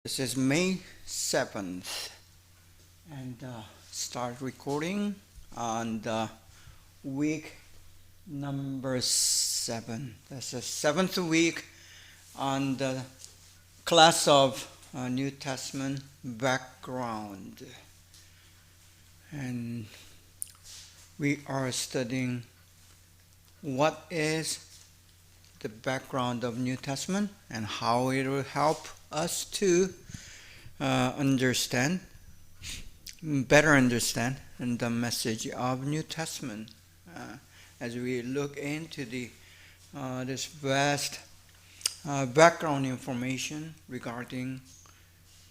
This is May 7th, and start recording on the week number 7. That's the 7th week on the class of New Testament background. And we are studying what is the background of New Testament and how it will help us to better understand the message of New Testament as we look into this vast background information regarding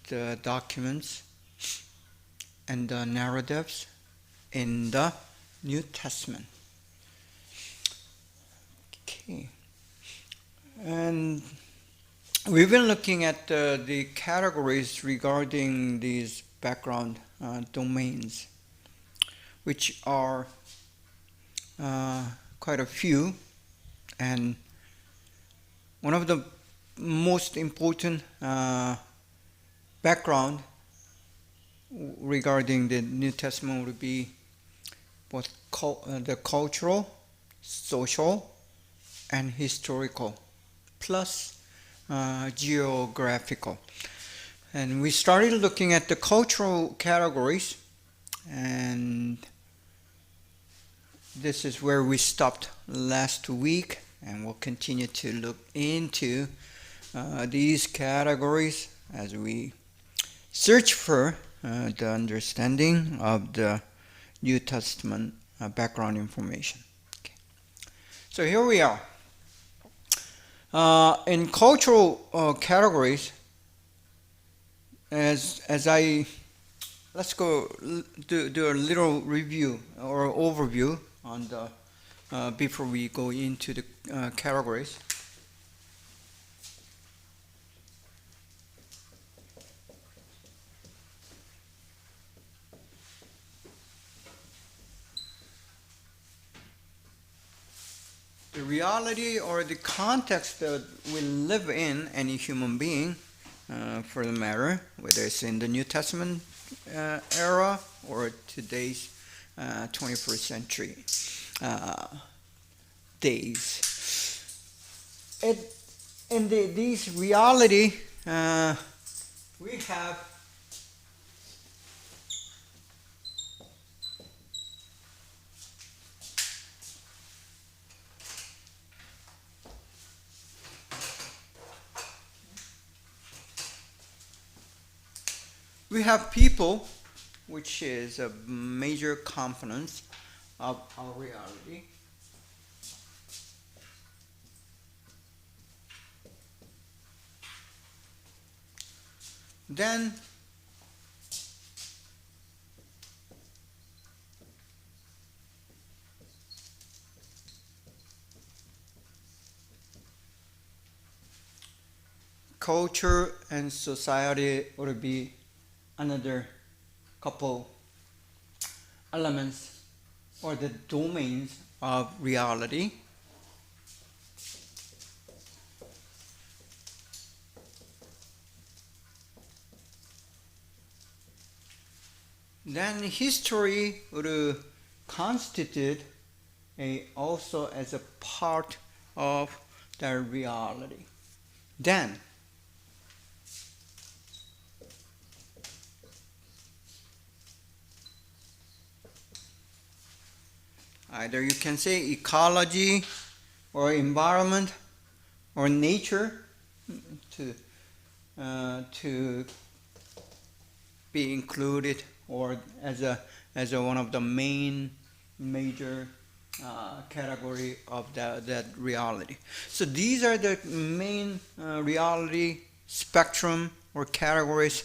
the documents and the narratives in the New Testament. Okay. And we've been looking at the categories regarding these background domains, which are quite a few. And one of the most important background regarding the New Testament would be both the cultural, social, and historical, plus geographical. And we started looking at the cultural categories, and this is where we stopped last week, and we'll continue to look into these categories as we search for the understanding of the New Testament background information. Okay. So here we are. In cultural categories, let's go do a little review or overview on the before we go into the categories. The reality or the context that we live in, any human being, for the matter, whether it's in the New Testament era or today's 21st century days. In these reality, we have people, which is a major component of our reality. Then culture and society would be another couple elements or the domains of reality. Then history would constitute also as a part of the reality. Then either you can say ecology or environment or nature to be included or as a one of the major category of that reality. So these are the main reality spectrum or categories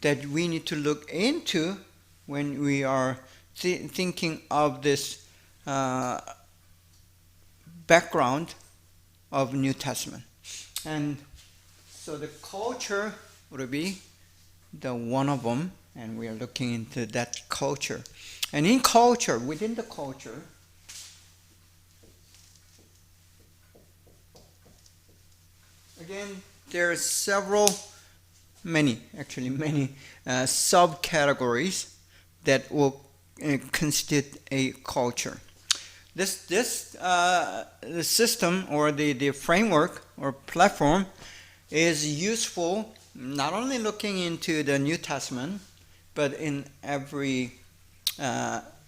that we need to look into when we are thinking of this background of New Testament. And so the culture would be the one of them, and we are looking into that culture. And in culture, within the culture, again, there are several many subcategories that will constitute a culture. This the system or the framework or platform is useful not only looking into the New Testament, but in every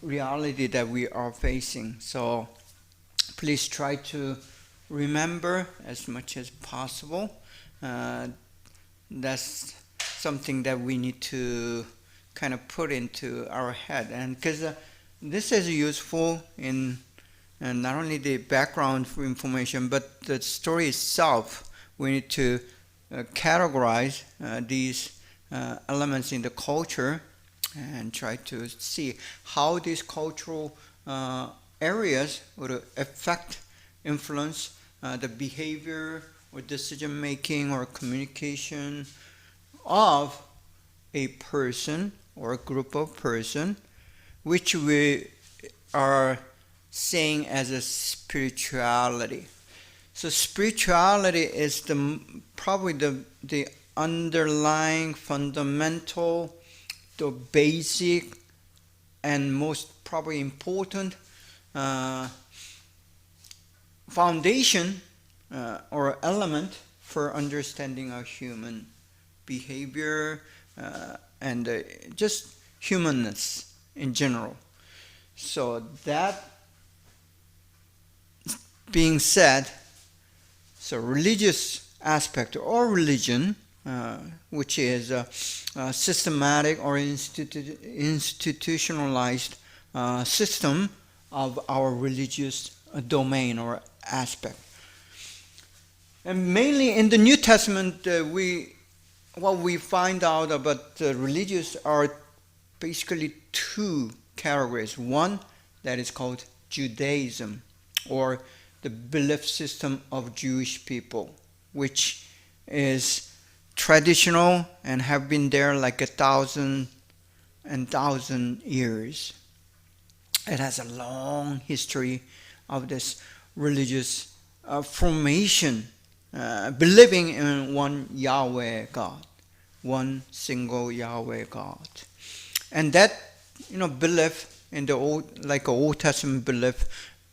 reality that we are facing. So please try to remember as much as possible. That's something that we need to kind of put into our head, and because this is useful in not only the background for information, but the story itself. We need to categorize these elements in the culture and try to see how these cultural areas would affect, influence the behavior or decision making or communication of a person or a group of person, which we are saying as a spirituality. So spirituality is probably the underlying, fundamental, the basic, and most probably important foundation or element for understanding our human behavior and just humanness in general. So that being said, so religious aspect or religion, which is a systematic or institutionalized system of our religious domain or aspect. And mainly in the New Testament, what we find out about religious are basically two categories. One that is called Judaism, or the belief system of Jewish people, which is traditional and have been there like 1,000 years. It has a long history of this religious formation, believing in one Yahweh God, one single Yahweh God. And that, belief in the Old Testament belief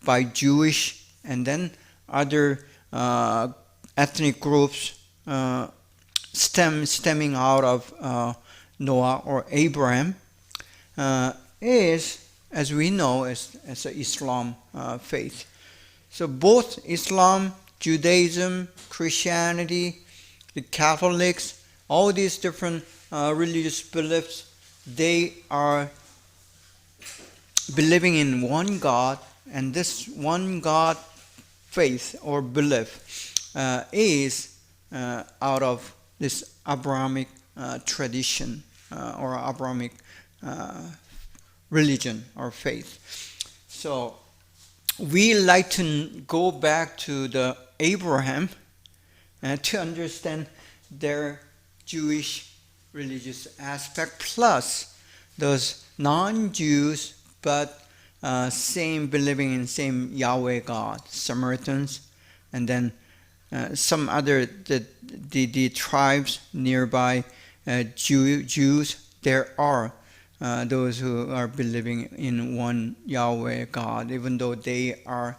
by Jewish and then other ethnic groups stemming out of Noah or Abraham is, as we know, as an Islam faith. So both Islam, Judaism, Christianity, the Catholics, all these different religious beliefs, they are believing in one God, and this one God faith or belief is out of this Abrahamic tradition or Abrahamic religion or faith. So we like to go back to the Abraham to understand their Jewish religious aspect, plus those non-Jews but believing in same Yahweh God, Samaritans, and then some other the tribes nearby Jews. There are those who are believing in one Yahweh God, even though they are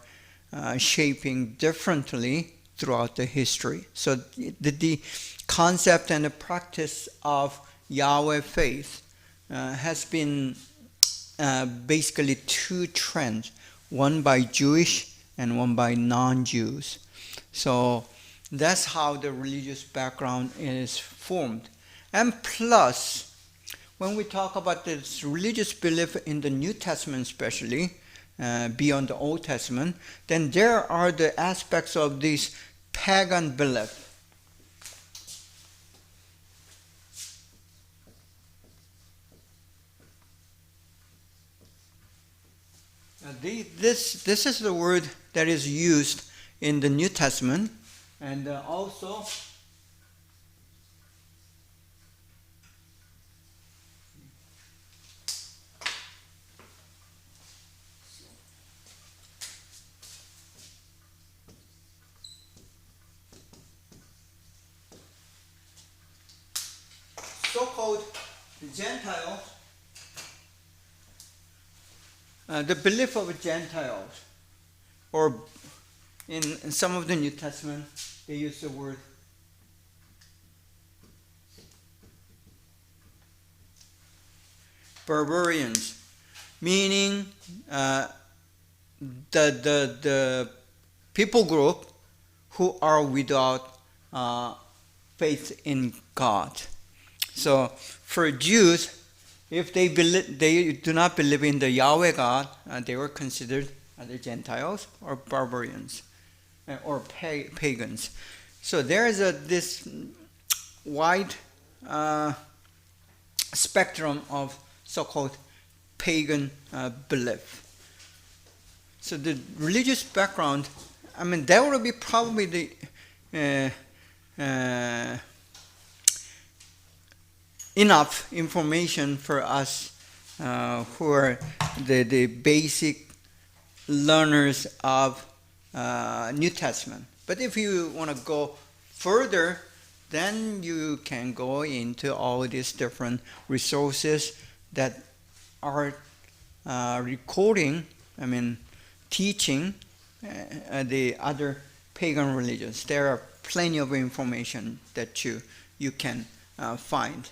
shaping differently throughout the history. So the concept and the practice of Yahweh faith has been basically two trends, one by Jewish and one by non-Jews. So that's how the religious background is formed. And plus, when we talk about this religious belief in the New Testament especially, beyond the Old Testament, then there are the aspects of this pagan belief. This is the word that is used in the New Testament, and also so-called Gentiles, the belief of Gentiles, or in some of the New Testament, they use the word barbarians, meaning the people group who are without faith in God. So for Jews, if they do not believe in the Yahweh God, they were considered the Gentiles or barbarians or pagans. So there is this wide spectrum of so-called pagan belief. So the religious background, I mean, that would be probably the enough information for us who are the basic learners of New Testament. But if you want to go further, then you can go into all these different resources that are recording, teaching the other pagan religions. There are plenty of information that you can find.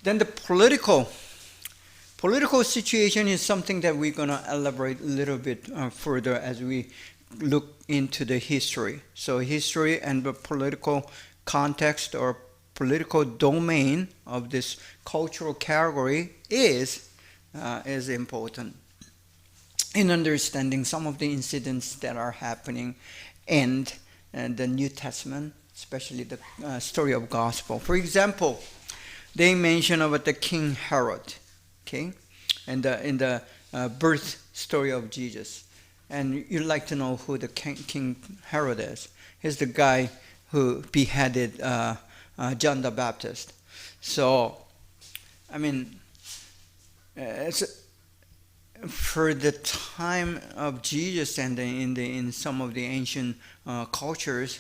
Then the political situation is something that we're going to elaborate a little bit further as we look into the history. So history and the political context or political domain of this cultural category is important in understanding some of the incidents that are happening in the New Testament, especially the story of gospel. For example, they mention about the King Herod, okay, and in the birth story of Jesus. And you'd like to know who the King Herod is. He's the guy who beheaded John the Baptist. So, for the time of Jesus and in some of the ancient cultures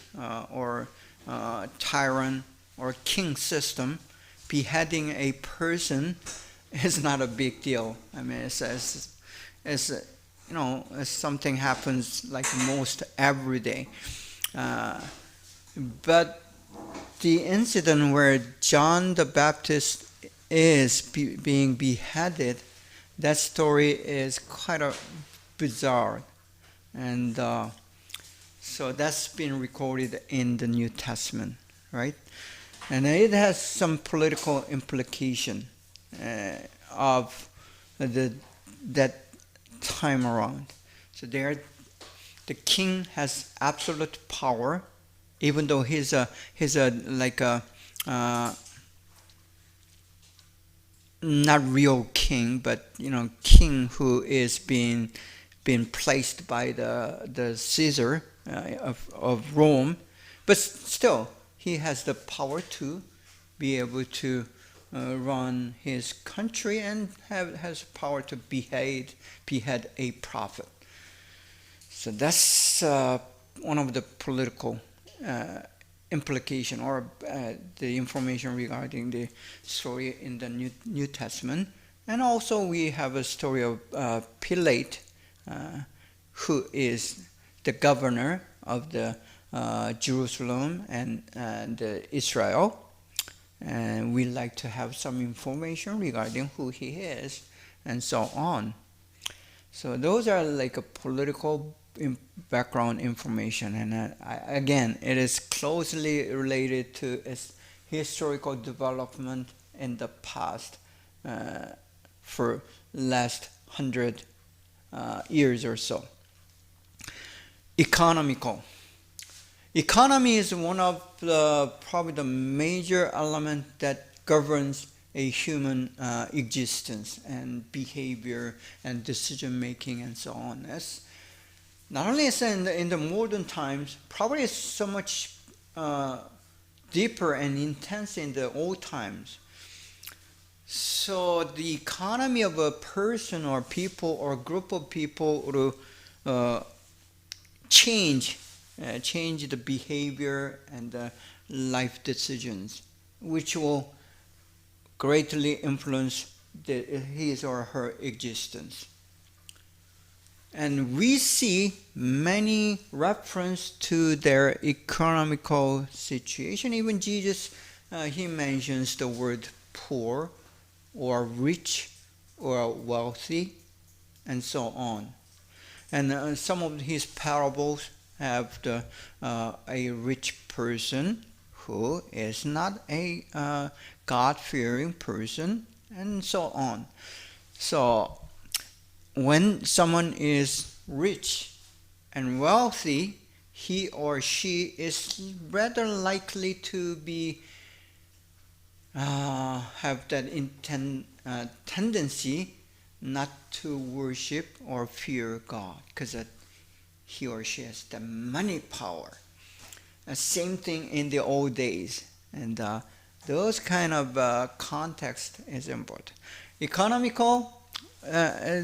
or tyrant or king system, beheading a person is not a big deal. It's something happens like most every day. But the incident where John the Baptist is being beheaded, that story is quite bizarre. And so that's been recorded in the New Testament, right? And it has some political implication of that time around. So the king has absolute power, even though he's a not real king, but king who is being placed by the Caesar of Rome, but still he has the power to be able to run his country and has power to behead a prophet. So that's one of the political implication or the information regarding the story in the New Testament. And also we have a story of Pilate, who is the governor of the Jerusalem and Israel. And we like to have some information regarding who he is and so on. So those are like a political background information, and again, it is closely related to its historical development in the past for last 100 years or so. Economy is one of probably the major element that governs a human existence and behavior and decision making and so on. That's not only is in the modern times, probably it's so much deeper and intense in the old times. So the economy of a person or people or group of people will change the behavior and the life decisions, which will greatly influenced his or her existence. And we see many reference to their economical situation. Even Jesus, he mentions the word poor or rich or wealthy and so on. And some of his parables have a rich person who is not a God-fearing person and so on. So when someone is rich and wealthy, he or she is rather likely to be have that tendency not to worship or fear God, because he or she has the money power. Same thing in the old days, and those kind of context is important. Economical.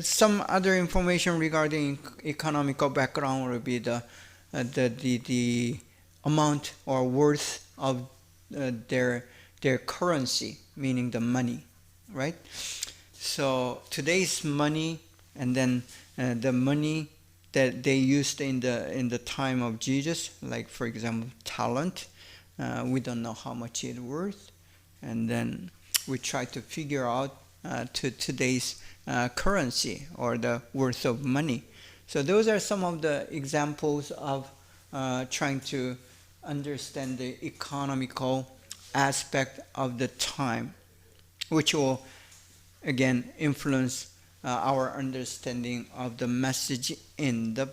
Some other information regarding economical background would be the amount or worth of their currency, meaning the money, right? So today's money, and then the money that they used in the time of Jesus, like for example talent, we don't know how much it's worth, and then we try to figure out to today's currency or the worth of money. So those are some of the examples of trying to understand the economical aspect of the time, which will again influence our understanding of the message in the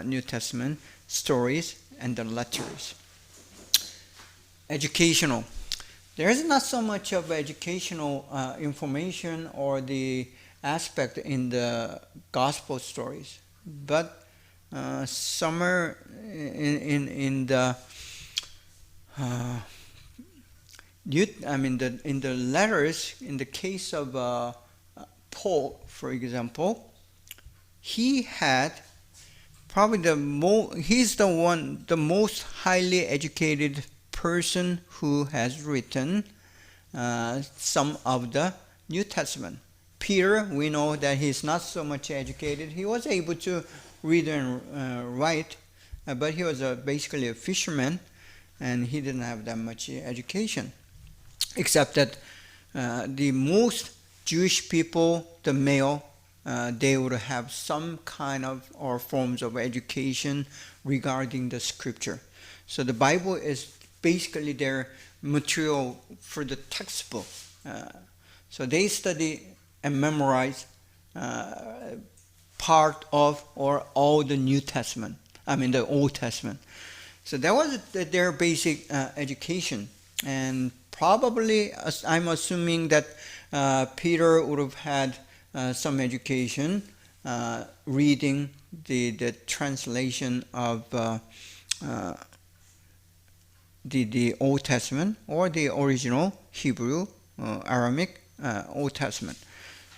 New Testament stories and the letters. Educational. There is not so much of educational information or the aspect in the gospel stories, but somewhere in the in the letters, in the case of Paul, for example, he had probably he's the most highly educated person who has written some of the New Testament. Peter, we know that he's not so much educated. He was able to read and write, but he was basically a fisherman, and he didn't have that much education. Except that the most Jewish people, the male, they would have some kind of or forms of education regarding the scripture. So the Bible is basically their material for the textbook. So they study and memorize part of or all the New Testament, the Old Testament. So that was their basic education. And probably, I'm assuming that Peter would have had some education reading the translation of the Old Testament or the original Hebrew, Aramaic Old Testament.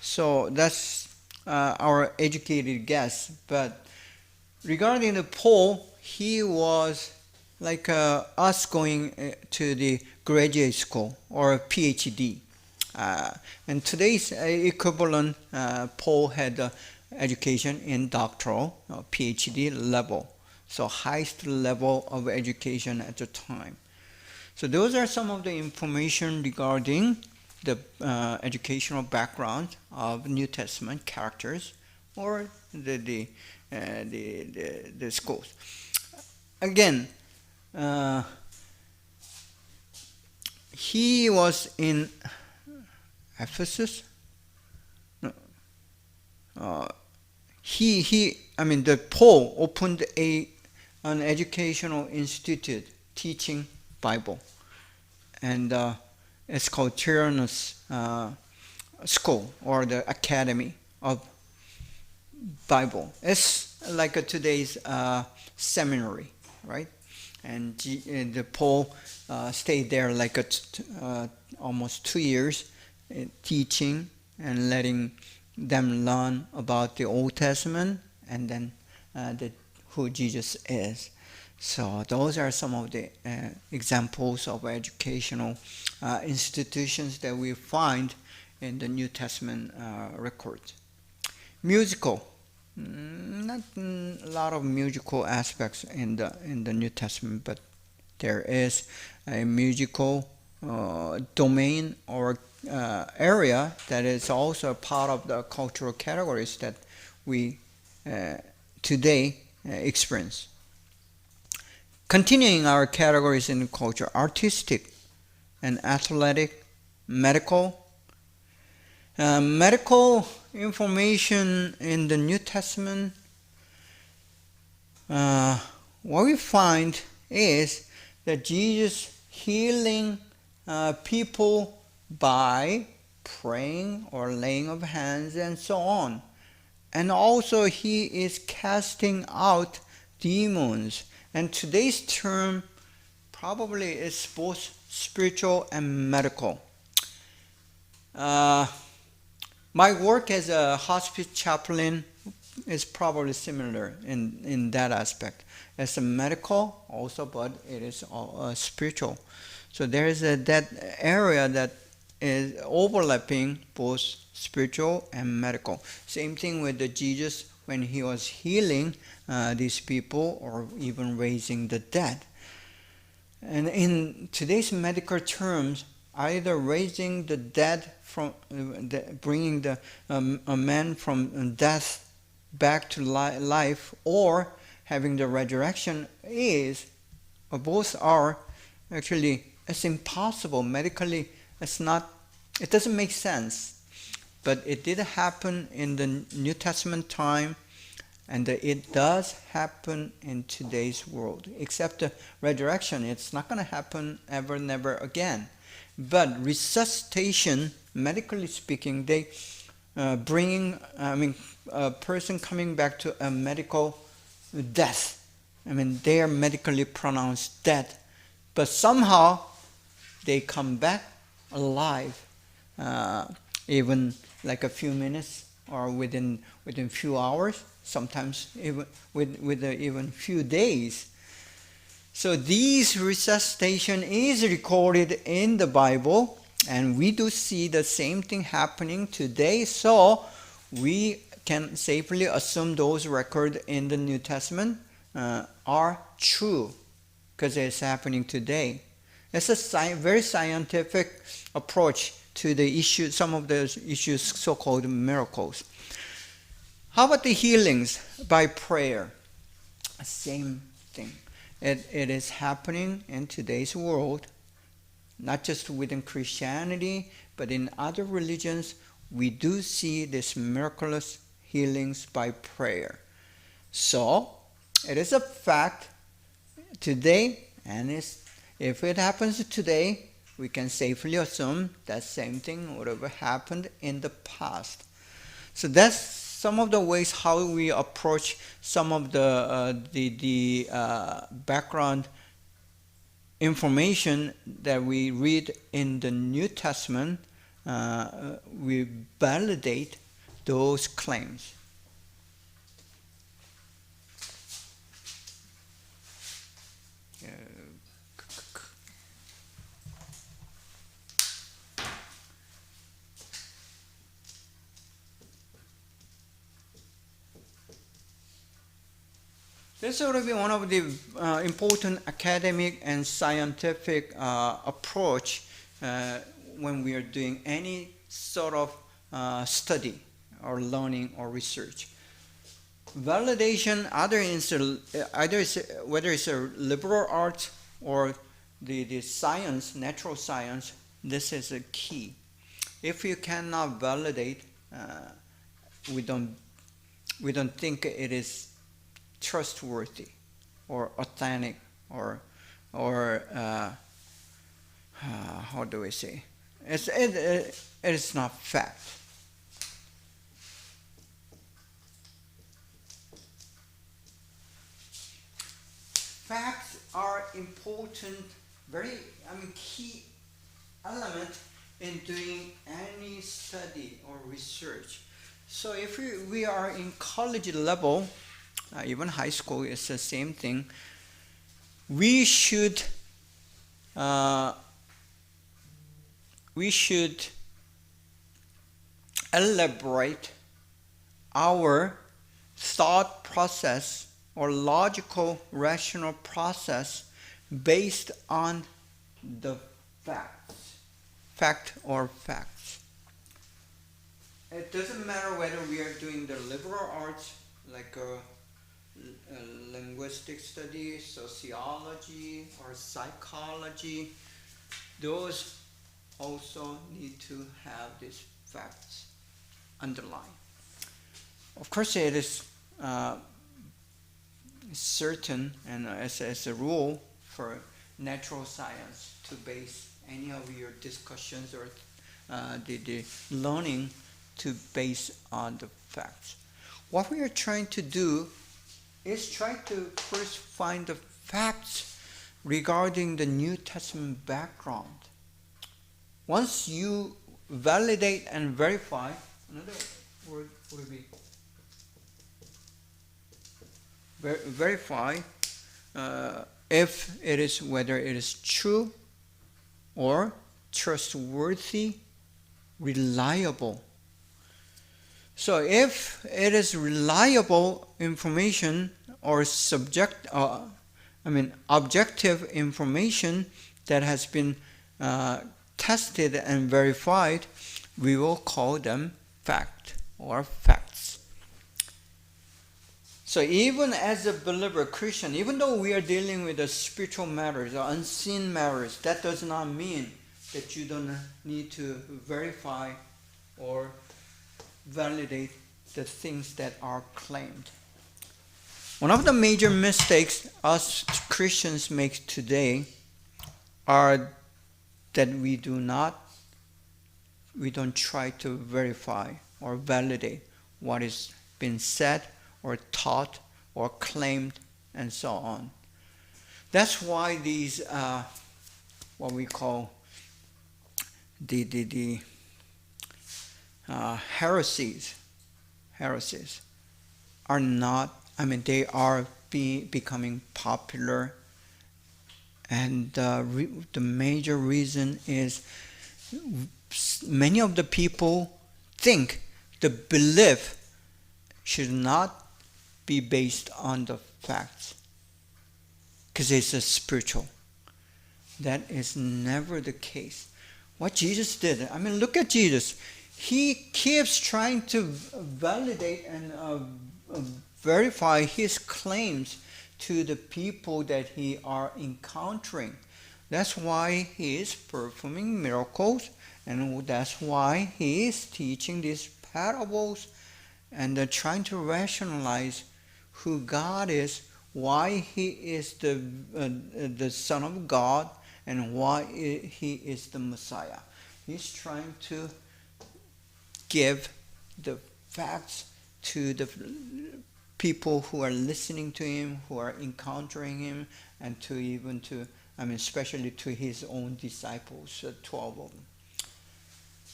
So that's our educated guess. But regarding the Paul, he was like us going to the graduate school or a PhD. And today's equivalent, Paul had education in doctoral, PhD level. So highest level of education at the time. So those are some of the information regarding the educational background of New Testament characters or the schools. Again, he was in Ephesus. No. The Paul opened an educational institute teaching Bible, and it's called Tyrannus School or the Academy of Bible. It's like today's seminary, right? And the Paul stayed there like almost 2 years, teaching and letting them learn about the Old Testament and then who Jesus is. So those are some of the examples of educational institutions that we find in the New Testament records. Musical. Not a lot of musical aspects in the New Testament, but there is a musical domain or area that is also part of the cultural categories that we today experience. Continuing our categories in culture: artistic and athletic, medical. Medical information in the New Testament, what we find is that Jesus healing people by praying or laying of hands and so on. And also he is casting out demons. And today's term probably is both spiritual and medical. My work as a hospice chaplain is probably similar in that aspect. As a medical also, but it is spiritual. So there is that area that is overlapping both spiritual and medical. Same thing with the Jesus when he was healing these people or even raising the dead. And in today's medical terms, either raising the dead from bringing a man from death back to life, or having the resurrection is, or both are actually, it's impossible medically. It doesn't make sense, but it did happen in the New Testament time, and it does happen in today's world. Except the resurrection, it's not going to happen ever, never again. But resuscitation, medically speaking, they bringing, a person coming back to a medical death. They are medically pronounced dead, but somehow they come back alive, even like a few minutes or within few hours, sometimes even even few days. So these resuscitation is recorded in the Bible, and we do see the same thing happening today. So we can safely assume those records in the New Testament are true because it's happening today. It's a very scientific approach to the issue, some of those issues, so-called miracles. How about the healings by prayer? Same thing. It is happening in today's world, not just within Christianity, but in other religions. We do see this miraculous healings by prayer. So it is a fact today, and if it happens today, we can safely assume that same thing would have happened in the past. So that's some of the ways how we approach some of the background information that we read in the New Testament. We validate those claims. This would be one of the important academic and scientific approach when we are doing any sort of study or learning or research. Validation, whether it's a liberal arts or the science, natural science, this is a key. If you cannot validate, we don't think it is trustworthy or authentic or how do we say? It is not fact. Facts are important, key element in doing any study or research. So if we are in college level, even high school is the same thing. we should elaborate our thought process or logical rational process based on the fact or facts. It doesn't matter whether we are doing the liberal arts like linguistic studies, sociology, or psychology. Those also need to have these facts underlying. Of course, it is certain, and as a rule for natural science, to base any of your discussions or the learning to base on the facts. What we are trying to do is try to first find the facts regarding the New Testament background. Once you validate and verify, another word would be verify if it is whether it is true or trustworthy, reliable. So if it is reliable information or objective information that has been tested and verified, we will call them fact or facts. So even as a believer Christian, even though we are dealing with the spiritual matters or unseen matters, that does not mean that you don't need to verify or validate the things that are claimed. One of the major mistakes us Christians make today are that we don't try to verify or validate what is being said or taught or claimed and so on. That's why these what we call the heresies are not, they are becoming popular, and the major reason is many of the people think the belief should not be based on the facts because it's a spiritual. That is never the case. What Jesus did, look at Jesus. He keeps trying to validate and verify his claims to the people that he are encountering. That's why he is performing miracles, and that's why he is teaching these parables and trying to rationalize who God is, why he is the Son of God, and why he is the Messiah. He's trying to give the facts to the people who are listening to him, who are encountering him, and especially to his own disciples, 12 of them.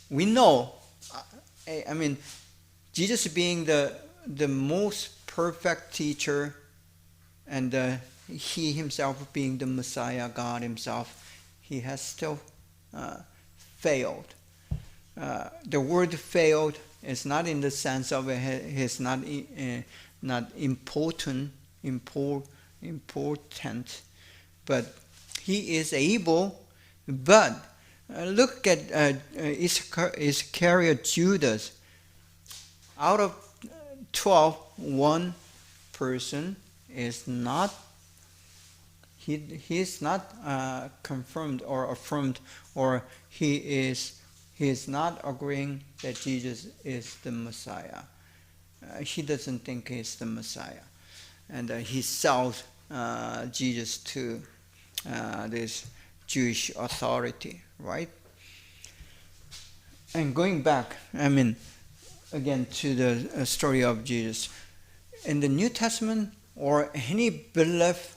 We know, Jesus being the most perfect teacher, and he himself being the Messiah, God himself, he has still failed. The word failed is not in the sense of he's not important, but he is able. But look at Iscariot Judas. Out of 12, one person is not. He is not confirmed or affirmed, or he is not agreeing that Jesus is the Messiah. He doesn't think he's the Messiah, and he sells Jesus to this Jewish authority, right? And going back, again to the story of Jesus in the New Testament, or any belief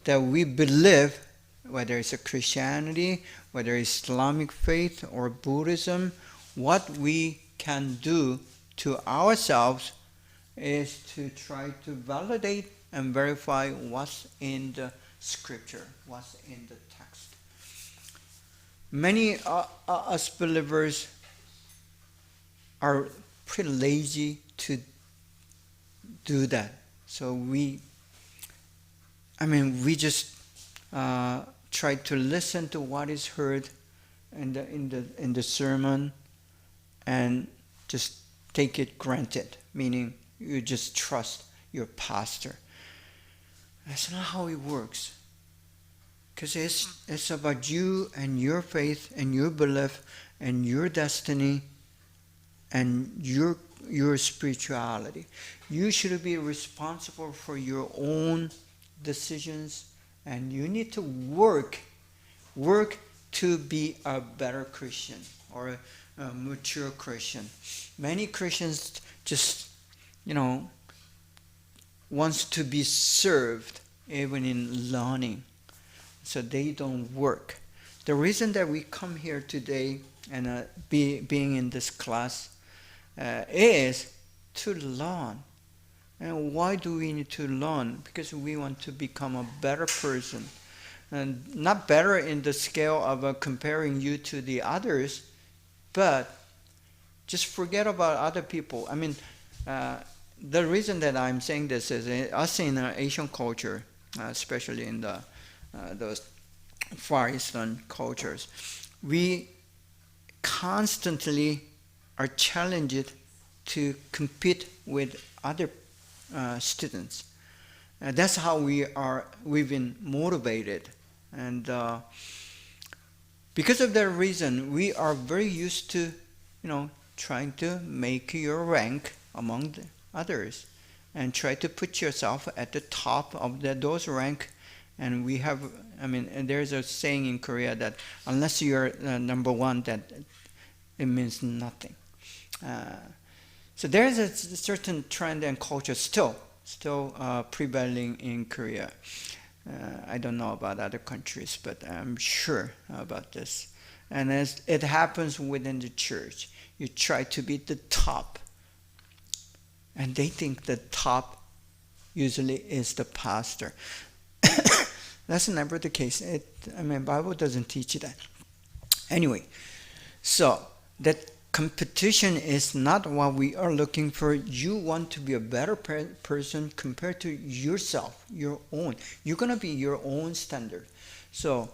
that we believe, whether it's a Christianity, whether it's Islamic faith or Buddhism, what we can do to ourselves is to try to validate and verify what's in the scripture, what's in the text. Many us believers are pretty lazy to do that. So we just try to listen to what is heard in the sermon and just take it granted, meaning you just trust your pastor. That's not how it works. Because it's about you and your faith and your belief and your destiny and your spirituality. You should be responsible for your own decisions, and you need to work to be a better Christian or a mature Christian. Many Christians just, wants to be served even in learning. So they don't work. The reason that we come here today and being in this class is to learn. And why do we need to learn? Because we want to become a better person. And not better in the scale of comparing you to the others, but just forget about other people. The reason that I'm saying this is us in Asian culture, especially in those Far Eastern cultures, we constantly are challenged to compete with other students. That's how we've been motivated. And because of that reason, we are very used to, trying to make your rank among the others and try to put yourself at the top of those rank. And we have, and there's a saying in Korea that unless you're number one, that it means nothing. So there's a certain trend and culture still prevailing in Korea. I don't know about other countries, but I'm sure about this. And as it happens within the church, you try to be the top. And they think the top usually is the pastor. That's never the case. Bible doesn't teach that. Anyway, so that competition is not what we are looking for. You want to be a better person compared to yourself, your own. You're going to be your own standard. So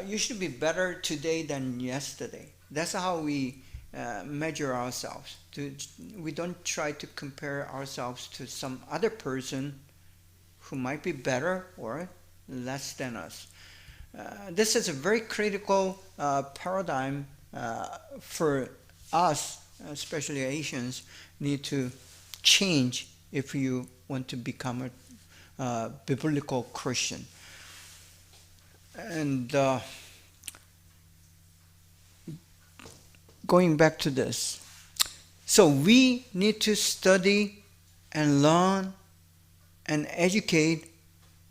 you should be better today than yesterday. That's how we measure ourselves. We don't try to compare ourselves to some other person who might be better or less than us. This is a very critical paradigm for us, especially Asians, need to change if you want to become a biblical Christian. And going back to this, so we need to study and learn and educate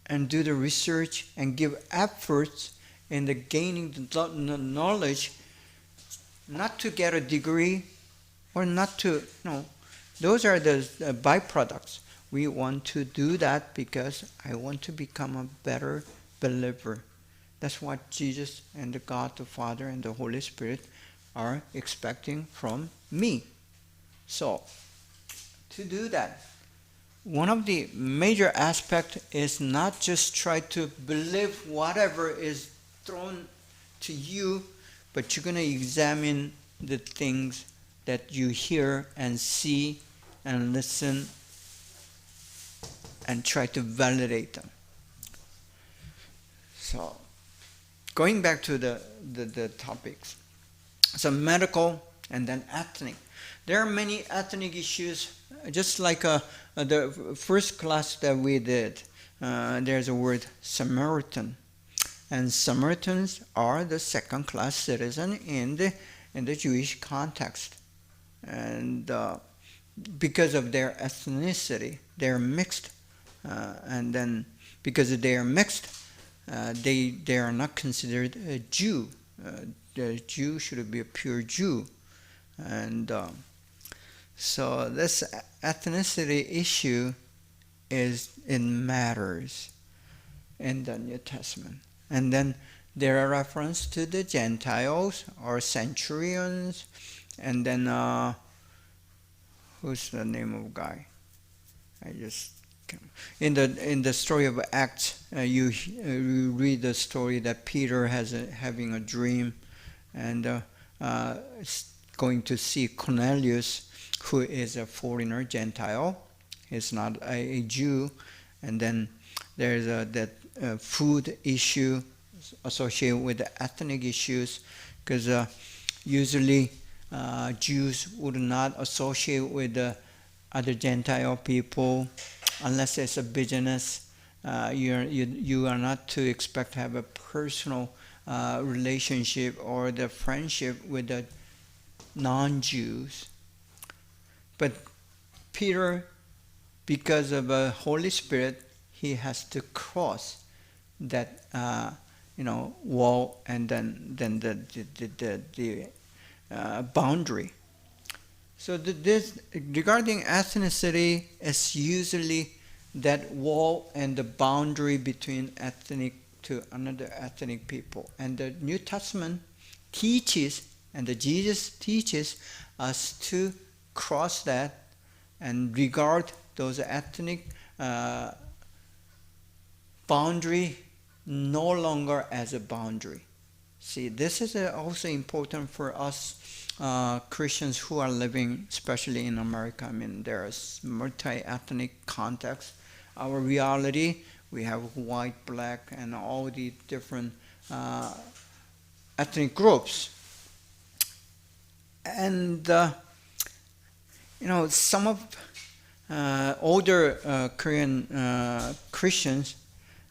and do the research and give efforts in the gaining the knowledge, not to get a degree or not to, those are the byproducts. We want to do that because I want to become a better believer. That's what Jesus and the God the Father and the Holy Spirit are expecting from me. So, to do that, one of the major aspects is not just try to believe whatever is thrown to you, but you're going to examine the things that you hear and see and listen and try to validate them. So, going back to the topics. So medical and then ethnic. There are many ethnic issues, just like the first class that we did. There's a word Samaritan. And Samaritans are the second-class citizen in the Jewish context. And because of their ethnicity, they're mixed. And then because they are mixed, they are not considered a Jew. The Jew should be a pure Jew. And so this ethnicity issue it matters. in the New Testament. And then there are reference to the Gentiles or centurions, and then who's the name of guy? I just in the story of Acts, you read the story that Peter having a dream, and going to see Cornelius, who is a foreigner, Gentile. He's not a Jew, and then there's that food issue associated with the ethnic issues, because usually Jews would not associate with the other Gentile people unless it's a business. You are not to expect to have a personal relationship or the friendship with the non-Jews. But Peter, because of the Holy Spirit, he has to cross that wall, and then the boundary. So this regarding ethnicity is usually that wall and the boundary between ethnic to another ethnic people. And the New Testament teaches, and the Jesus teaches us to cross that and regard those ethnic boundary no longer as a boundary. See, this is also important for us Christians who are living, especially in America. I mean, there's multi-ethnic context. Our reality, we have white, black, and all the different ethnic groups. And some of older Korean Christians,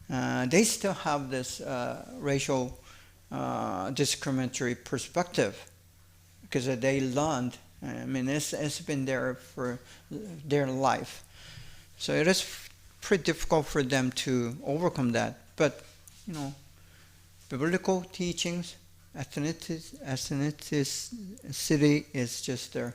they still have this racial discriminatory perspective, because they learned. I mean, it's been there for their life. So it is pretty difficult for them to overcome that. But, biblical teachings, ethnicity is just their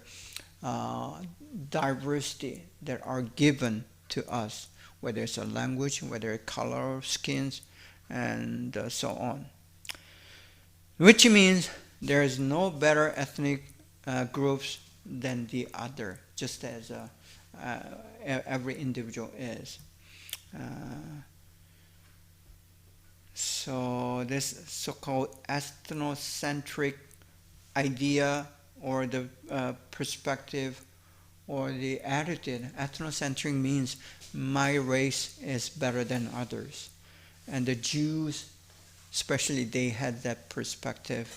diversity that are given to us, whether it's a language, whether it's color of skins, and so on. Which means there is no better ethnic groups than the other, just as every individual is. So this so-called ethnocentric idea, or the perspective, or the attitude, ethnocentric means my race is better than others. And the Jews, especially, they had that perspective.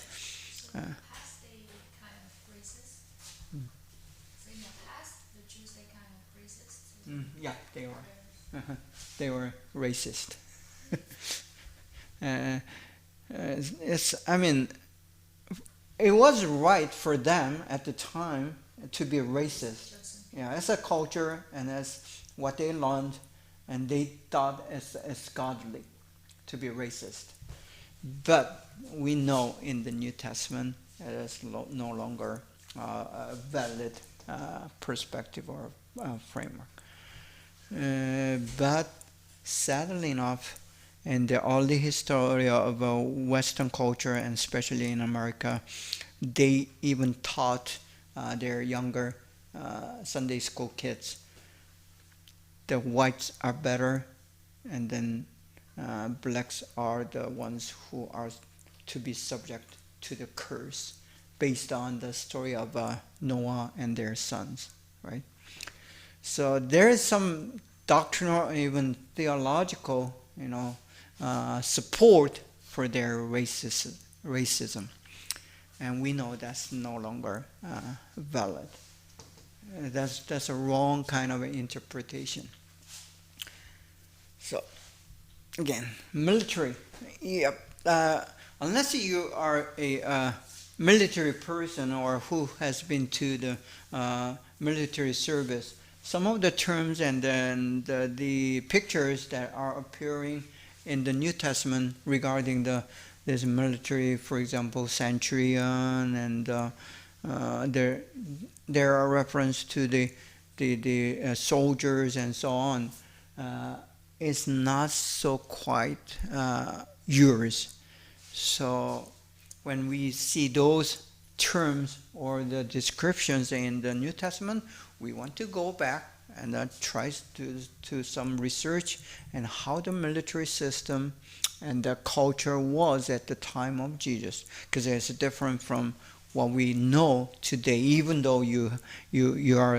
So in the past, they kind of racist. So in the past, the Jews, they kind of racist. Yeah, they were. They were racist. It was right for them at the time to be racist. Yeah, it's a culture, and that's what they learned, and they thought it's godly to be racist. But we know in the New Testament it is no longer a valid perspective or framework. But sadly enough, in the early history of Western culture, and especially in America, they even taught their younger Sunday school kids the whites are better, and then blacks are the ones who are to be subject to the curse, based on the story of Noah and their sons, right? So there is some doctrinal, even theological, support for their racism, and we know that's no longer valid. That's a wrong kind of interpretation. So again, military. Yep. Unless you are a military person or who has been to the military service, some of the terms and then the pictures that are appearing in the New Testament regarding this military, for example, centurion, and there are reference to the soldiers and so on. is not so quite yours. So when we see those terms or the descriptions in the New Testament, we want to go back and try to some research and how the military system and the culture was at the time of Jesus, because it's different from what we know today. Even though you are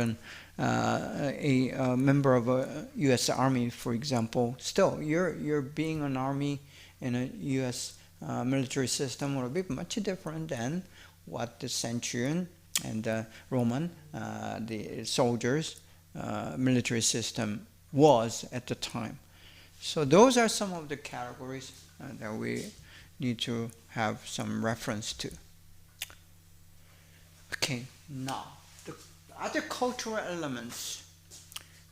a member of a U.S. Army, for example, still you're being an army in a U.S. Military system will be much different than what the centurion and the Roman, the soldiers, military system was at the time. So those are some of the categories that we need to have some reference to. Okay, now the other cultural elements.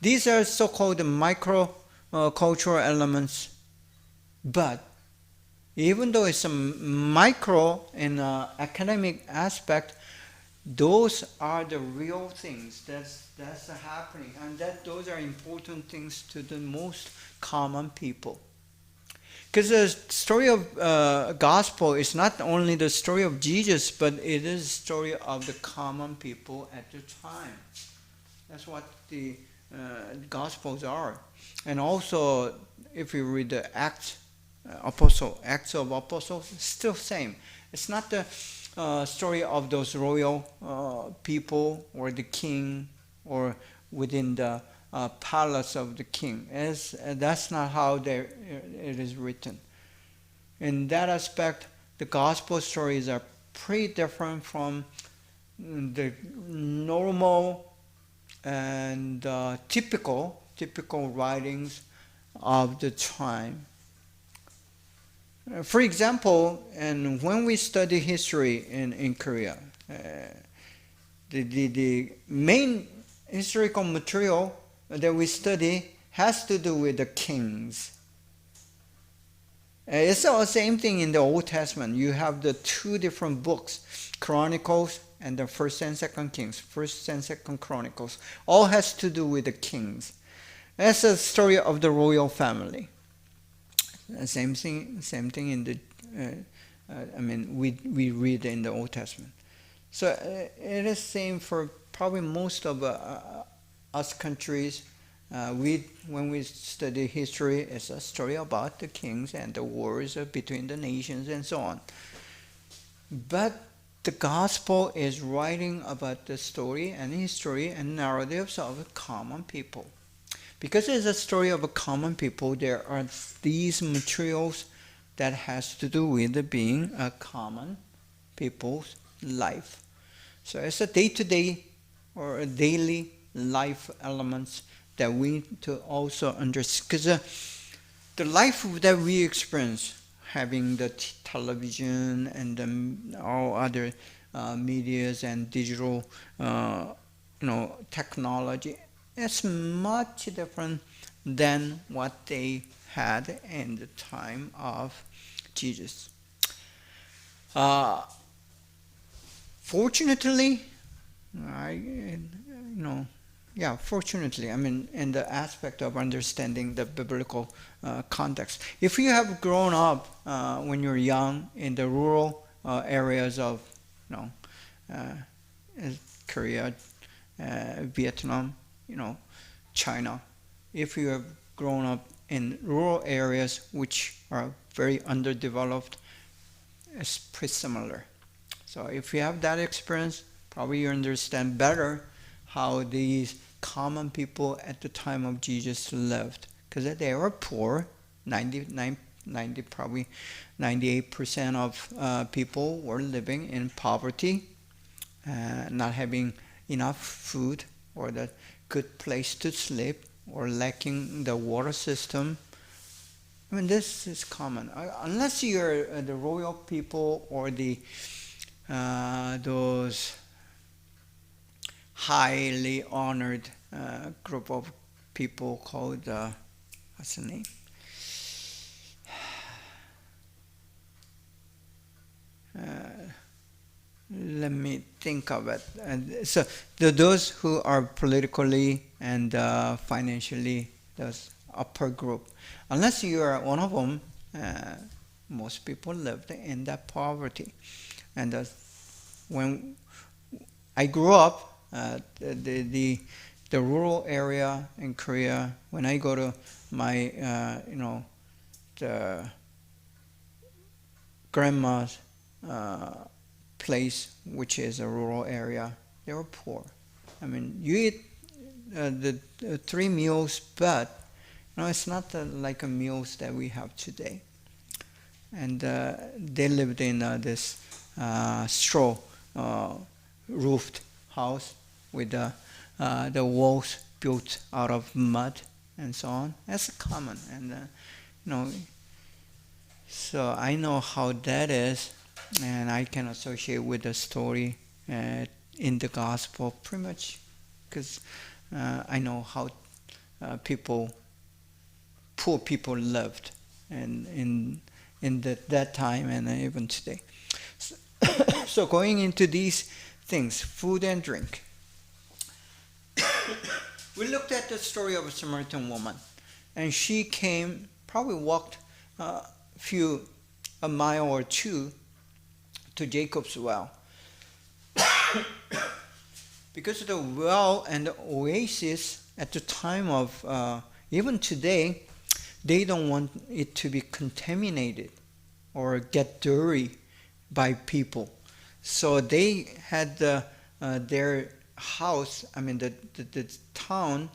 These are so-called micro cultural elements, but even though it's a micro in academic aspect, those are the real things that's happening, and those are important things to the most common people. Because the story of gospel is not only the story of Jesus, but it is the story of the common people at the time. That's what the gospels are. And also, if you read the Acts of Apostles, it's still same. It's not the story of those royal people or the king or within the palace of the king. That's not how it is written. In that aspect, the gospel stories are pretty different from the normal and typical writings of the time. For example, and when we study history in Korea, the main historical material that we study has to do with the kings. It's the same thing in the Old Testament. You have the two different books, Chronicles and the First and Second Kings, First and Second Chronicles. All has to do with the kings. That's the story of the royal family. Same thing in the. We read in the Old Testament. So it is same for probably most of us countries. When we study history, it's a story about the kings and the wars between the nations and so on. But the gospel is writing about the story and history and narratives of common people. Because it's a story of a common people, there are these materials that has to do with being a common people's life. So it's a day-to-day or a daily life elements that we need to also understand. Because the life that we experience, having the television and all other medias and digital technology, it's much different than what they had in the time of Jesus. Fortunately, fortunately, in the aspect of understanding the biblical context. If you have grown up when you're young in the rural areas of, Korea, Vietnam, China, if you have grown up in rural areas which are very underdeveloped, it's pretty similar. So if you have that experience, probably you understand better how these common people at the time of Jesus lived, because they were poor. 98% of people were living in poverty, not having enough food or the good place to sleep, or lacking the water system. This is common. Unless you're the royal people or the those highly honored group of people called, what's the name? Let me think of it. So those who are politically and financially those upper group. Unless you are one of them, most people lived in that poverty. And when I grew up, the rural area in Korea, when I go to my, the grandma's place, which is a rural area, they were poor. I mean, you eat the 3 meals, but it's not like a meals that we have today. And they lived in this straw roofed house with the walls built out of mud and so on. That's common, and so I know how that is, and I can associate with the story in the gospel pretty much, because I know how poor people lived, and in that time and even today. So going into these things, food and drink, we looked at the story of a Samaritan woman, and she probably walked a mile or two to Jacob's well. Because the well and the oasis at the time of, even today, they don't want it to be contaminated or get dirty by people. So they had their house, the town,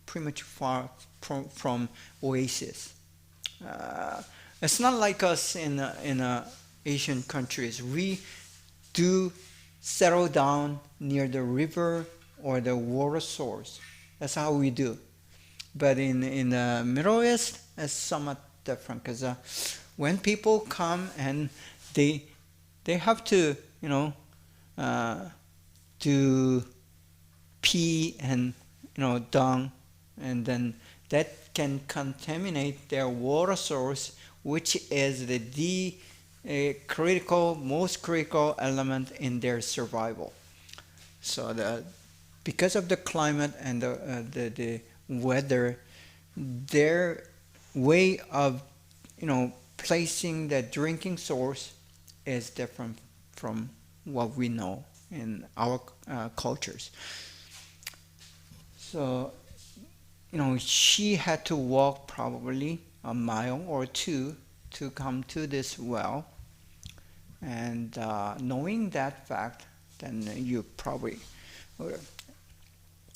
pretty much far from oasis. It's not like us in Asian countries. We do settle down near the river or the water source. That's how we do. But in the Middle East, it's somewhat different, because when people come and they have to do pee and dung, and then that can contaminate their water source, which is the most critical element in their survival. So because of the climate and the weather, their way of placing the drinking source is different from what we know in our cultures. So she had to walk probably a mile or two to come to this well, and knowing that fact, then you probably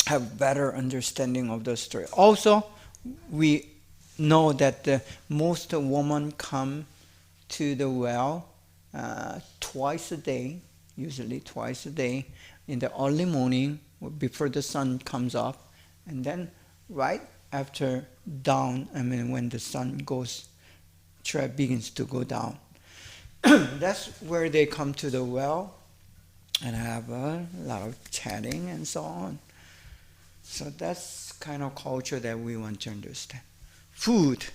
have better understanding of the story. Also, we know that most women come to the well twice a day, usually twice a day, in the early morning before the sun comes up, and then right after dawn, when the sun begins to go down. That's where they come to the well and have a lot of chatting and so on. So that's kind of culture that we want to understand. Food.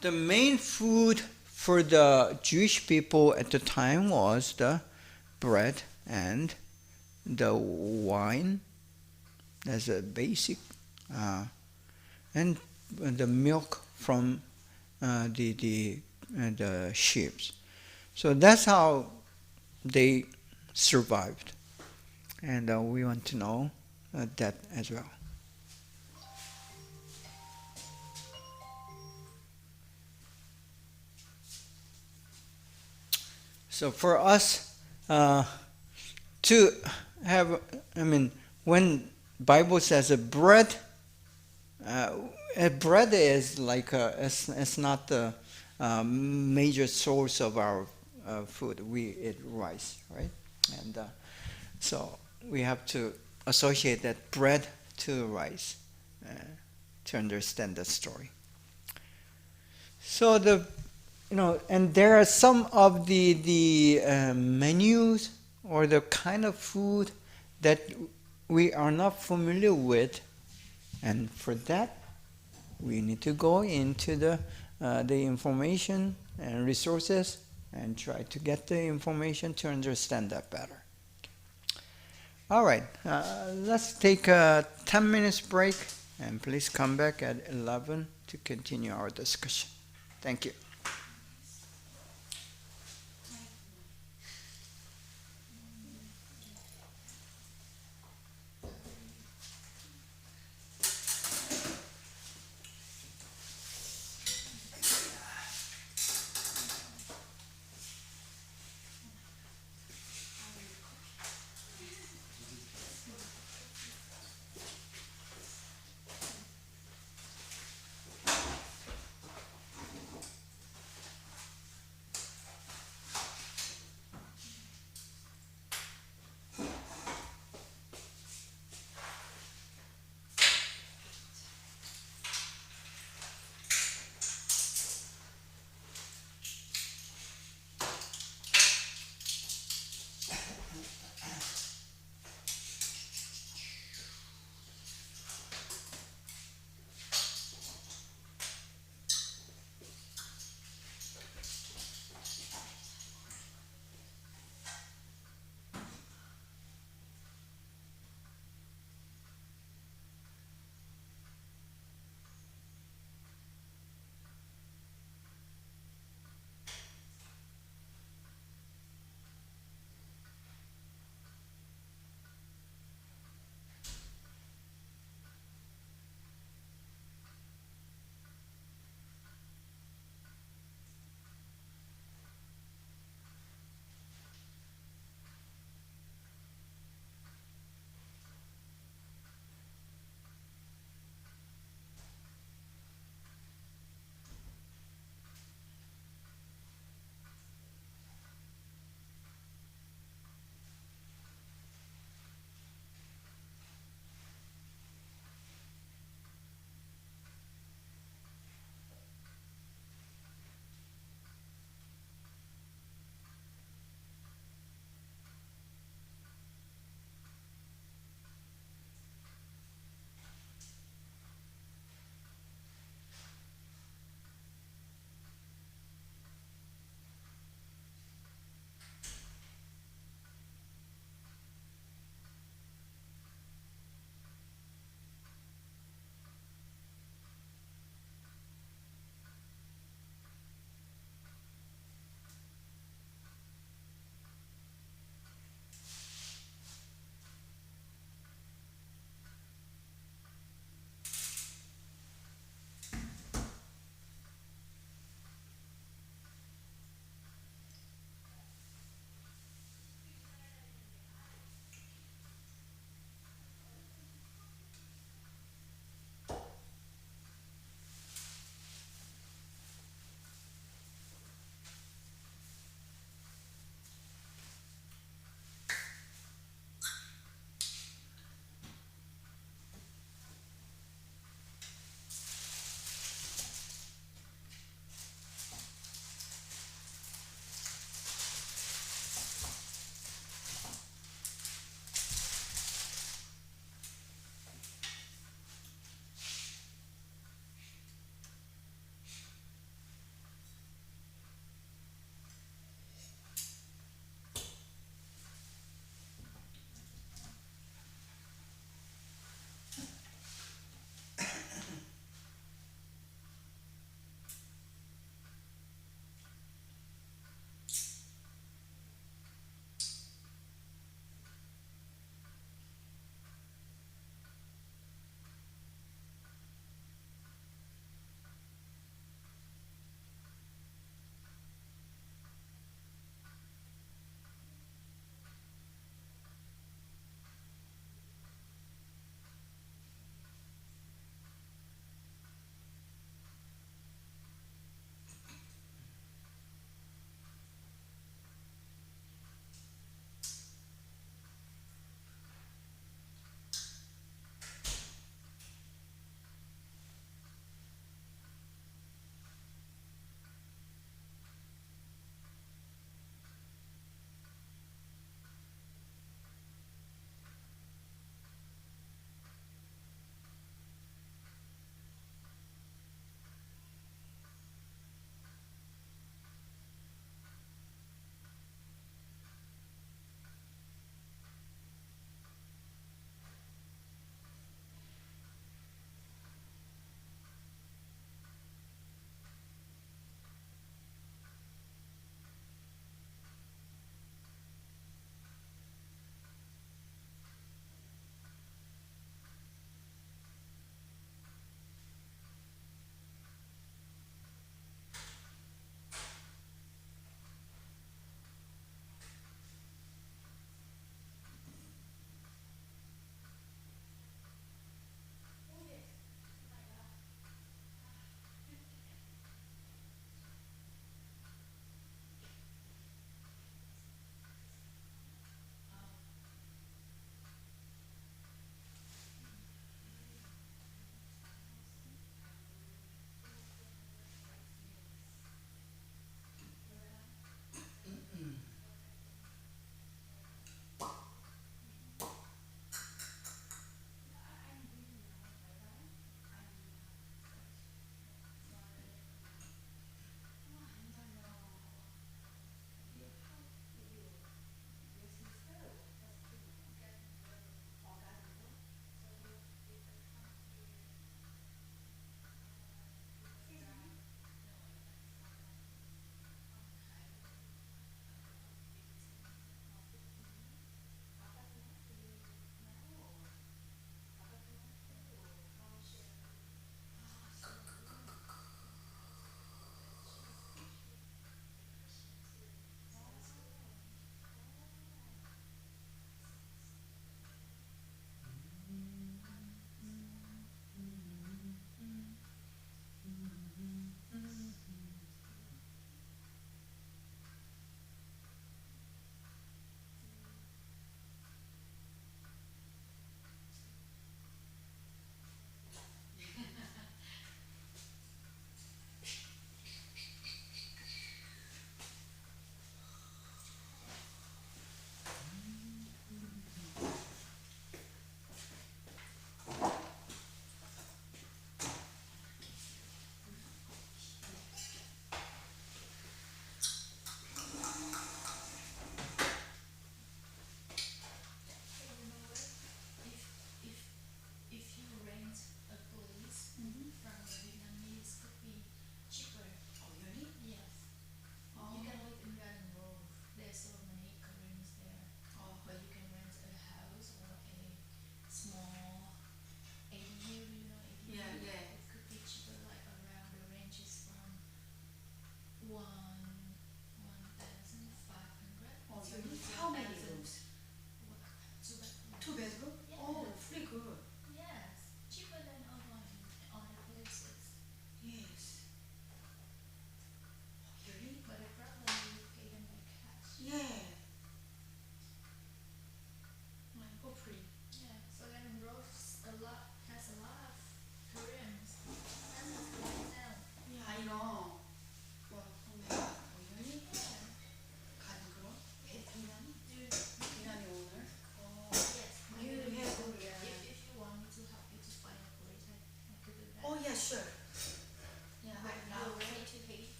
The main food for the Jewish people at the time was the bread and the wine. That's a basic, and the milk from the sheep. So that's how they survived, and we want to know that as well. So for us to have, when Bible says a bread is like it's not the major source of our food. We eat rice, right? And so we have to associate that bread to rice to understand the story. So and there are some of the menus or the kind of food that we are not familiar with, and for that we need to go into the information and resources and try to get the information to understand that better. All right, let's take a 10 minutes break and please come back at 11 to continue our discussion. Thank you.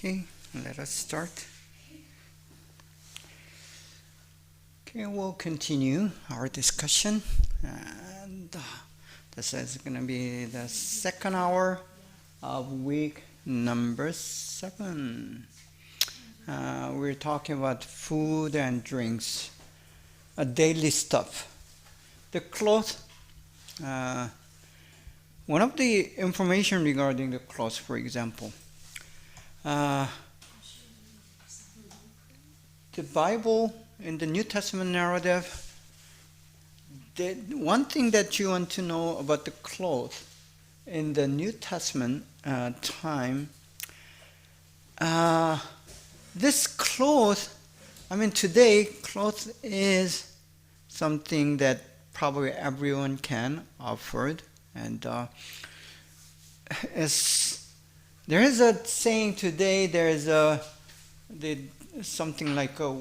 Okay, let us start. Okay, we'll continue our discussion. And this is going to be the second hour of week number 7. We're talking about food and drinks, daily stuff. The clothes. One of the information regarding the clothes, for example, the Bible in the New Testament narrative, one thing that you want to know about the clothes in the New Testament time, this cloth, today, cloth is something that probably everyone can afford. And there is a saying today, there is something like a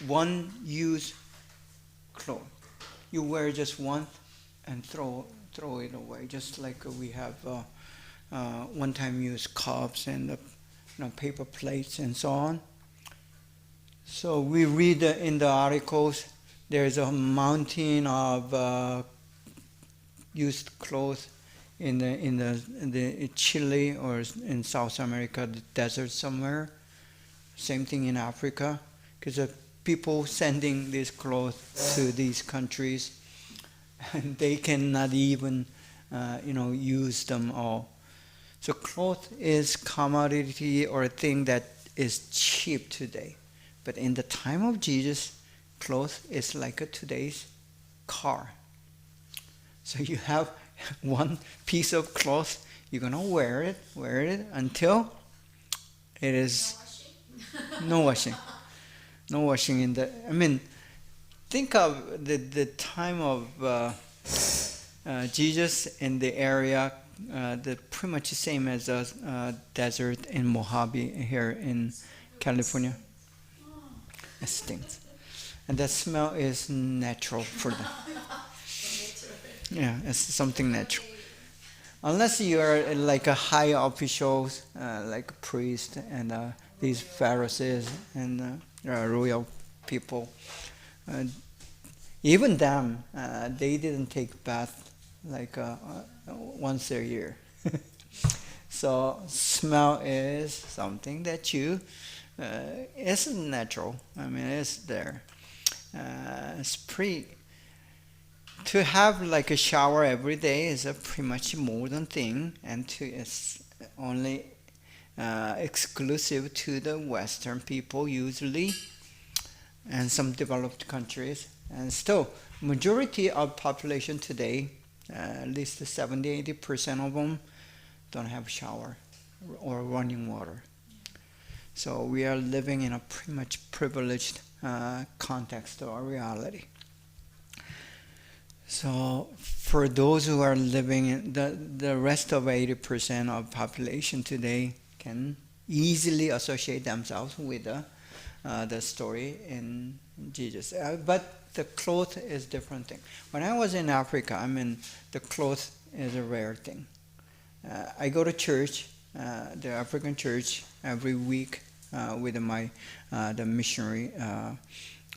one-use cloth. You wear just one and throw it away, just like we have one-time use cups and paper plates and so on. So we read in the articles, there's a mountain of used clothes in the Chile or in South America, the desert somewhere. Same thing in Africa, because people sending these clothes to these countries, and they cannot even use them all. So cloth is commodity or a thing that is cheap today. But in the time of Jesus, cloth is like today's car. So you have one piece of cloth, you're going to wear it until it is no washing. No washing in the, think of the time of Jesus in the area, pretty much the same as a desert in Mojave here in California. It stinks. And that smell is natural for them. Yeah, it's something natural. Unless you are like a high officials, like a priest and these Pharisees and royal people. Even them, they didn't take bath like once a year. So smell is something that it's natural. It's there. It's to have like a shower every day is a pretty much modern thing, and it's only exclusive to the Western people usually, and some developed countries. And still, majority of population today, at least 70-80% of them, don't have shower or running water. So we are living in a pretty much privileged context or reality. So for those who are living in the rest of 80% of population today can easily associate themselves with the story in Jesus. But the cloth is different thing. When I was in Africa, the cloth is a rare thing. I go to church, the African church, every week with the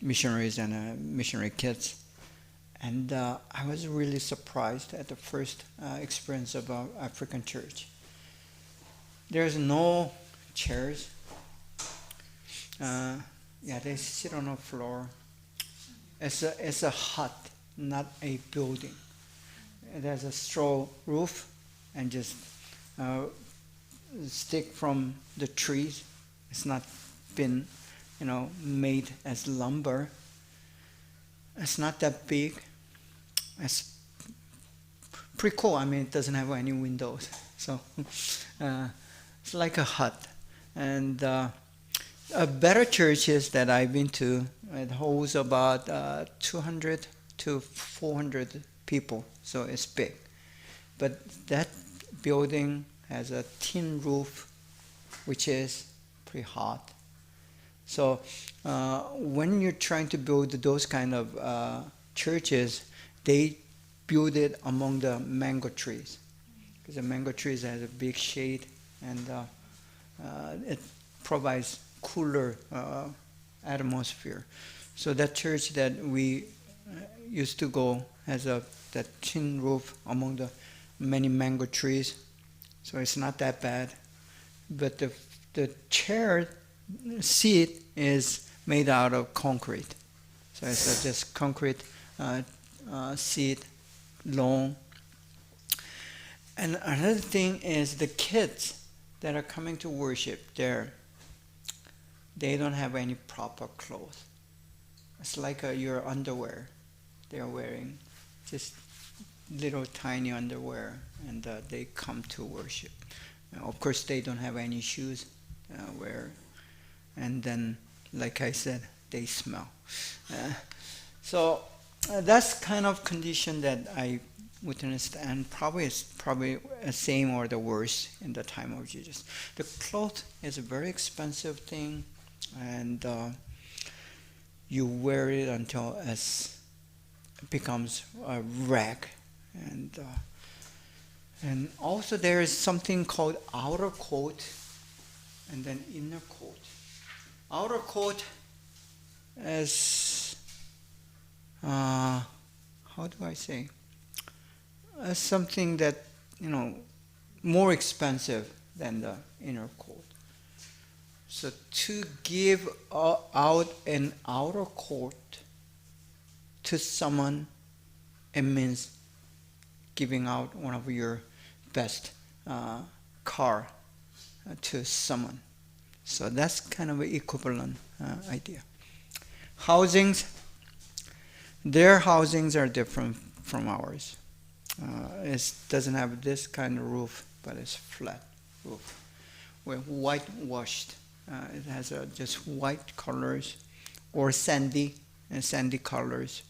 missionaries and missionary kids. And I was really surprised at the first experience of our African church. There's no chairs. They sit on the floor. It's a hut, not a building. It has a straw roof and just stick from the trees. It's not been, made as lumber. It's not that big. It's pretty cool. It doesn't have any windows. So it's like a hut. And better churches that I've been to, it holds about 200 to 400 people. So it's big. But that building has a tin roof, which is pretty hot. So when you're trying to build those kind of churches, they build it among the mango trees. because the mango trees has a big shade, and it provides cooler atmosphere. So that church that we used to go has that tin roof among the many mango trees, so it's not that bad. But the chair seat is made out of concrete, so it's just concrete seat, long. And another thing is the kids that are coming to worship there, they don't have any proper clothes. It's like your underwear. They're wearing just little tiny underwear, and they come to worship. Of course, they don't have any shoes wear, and then, like I said, they smell. So that's kind of condition that I witnessed, and it's probably the same or the worse in the time of Jesus. The cloth is a very expensive thing, and you wear it until it becomes a rag, and also there is something called outer coat and then inner coat. Outer coat is how do I say? Something that more expensive than the inner coat. So to give out an outer coat to someone, it means giving out one of your best car to someone. So that's kind of an equivalent idea. Housings, their housings are different from ours. It doesn't have this kind of roof, but it's flat roof. We're whitewashed. It has just white colors or sandy colors,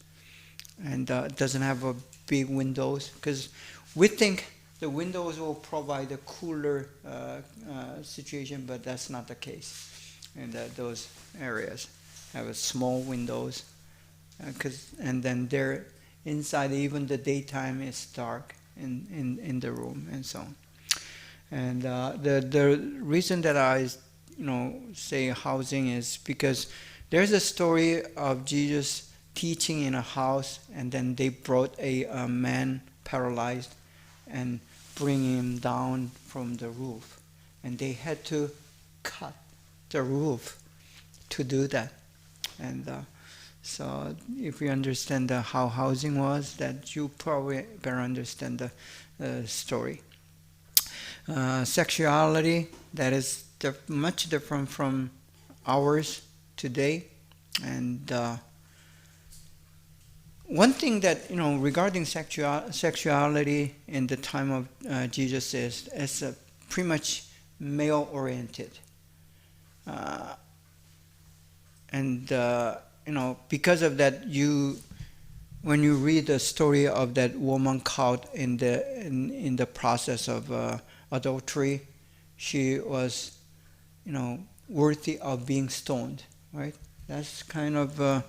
and it doesn't have a big windows, because we think the windows will provide a cooler situation, but that's not the case. And those areas have a small windows, and then they're inside, even the daytime is dark in the room and so on. And the reason that I say housing is because there's a story of Jesus teaching in a house, and then they brought a man paralyzed and bring him down from the roof, and they had to cut the roof to do that. And so if you understand how housing was, that you probably better understand the story. Sexuality, that is much different from ours today. And one thing that, regarding sexuality in the time of Jesus is it's pretty much male-oriented. Because of that, when you read the story of that woman caught in the process of adultery, she was, worthy of being stoned, right? That's kind of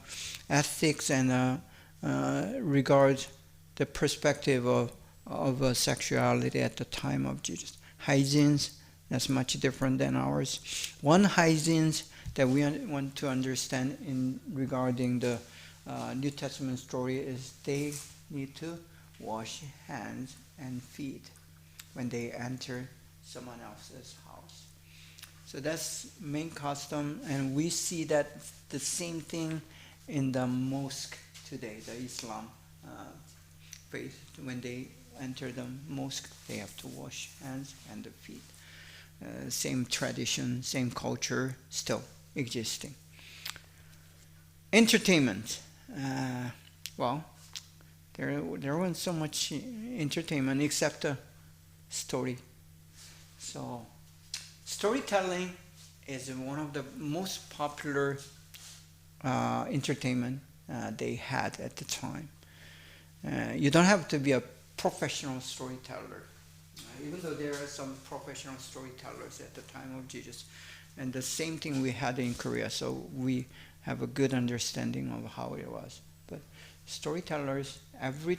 ethics and regards the perspective of sexuality at the time of Jesus. Hygienes, that's much different than ours. One hygienes that we want to understand in regarding the New Testament story is they need to wash hands and feet when they enter someone else's house. So that's main custom, and we see that the same thing in the mosque today, the Islam faith. When they enter the mosque, they have to wash hands and the feet. Same tradition, same culture, still existing. Entertainment. Well, there wasn't so much entertainment except a story. So, storytelling is one of the most popular entertainment they had at the time. You don't have to be a professional storyteller, even though there are some professional storytellers at the time of Jesus. And the same thing we had in Korea, so we have a good understanding of how it was. But storytellers, every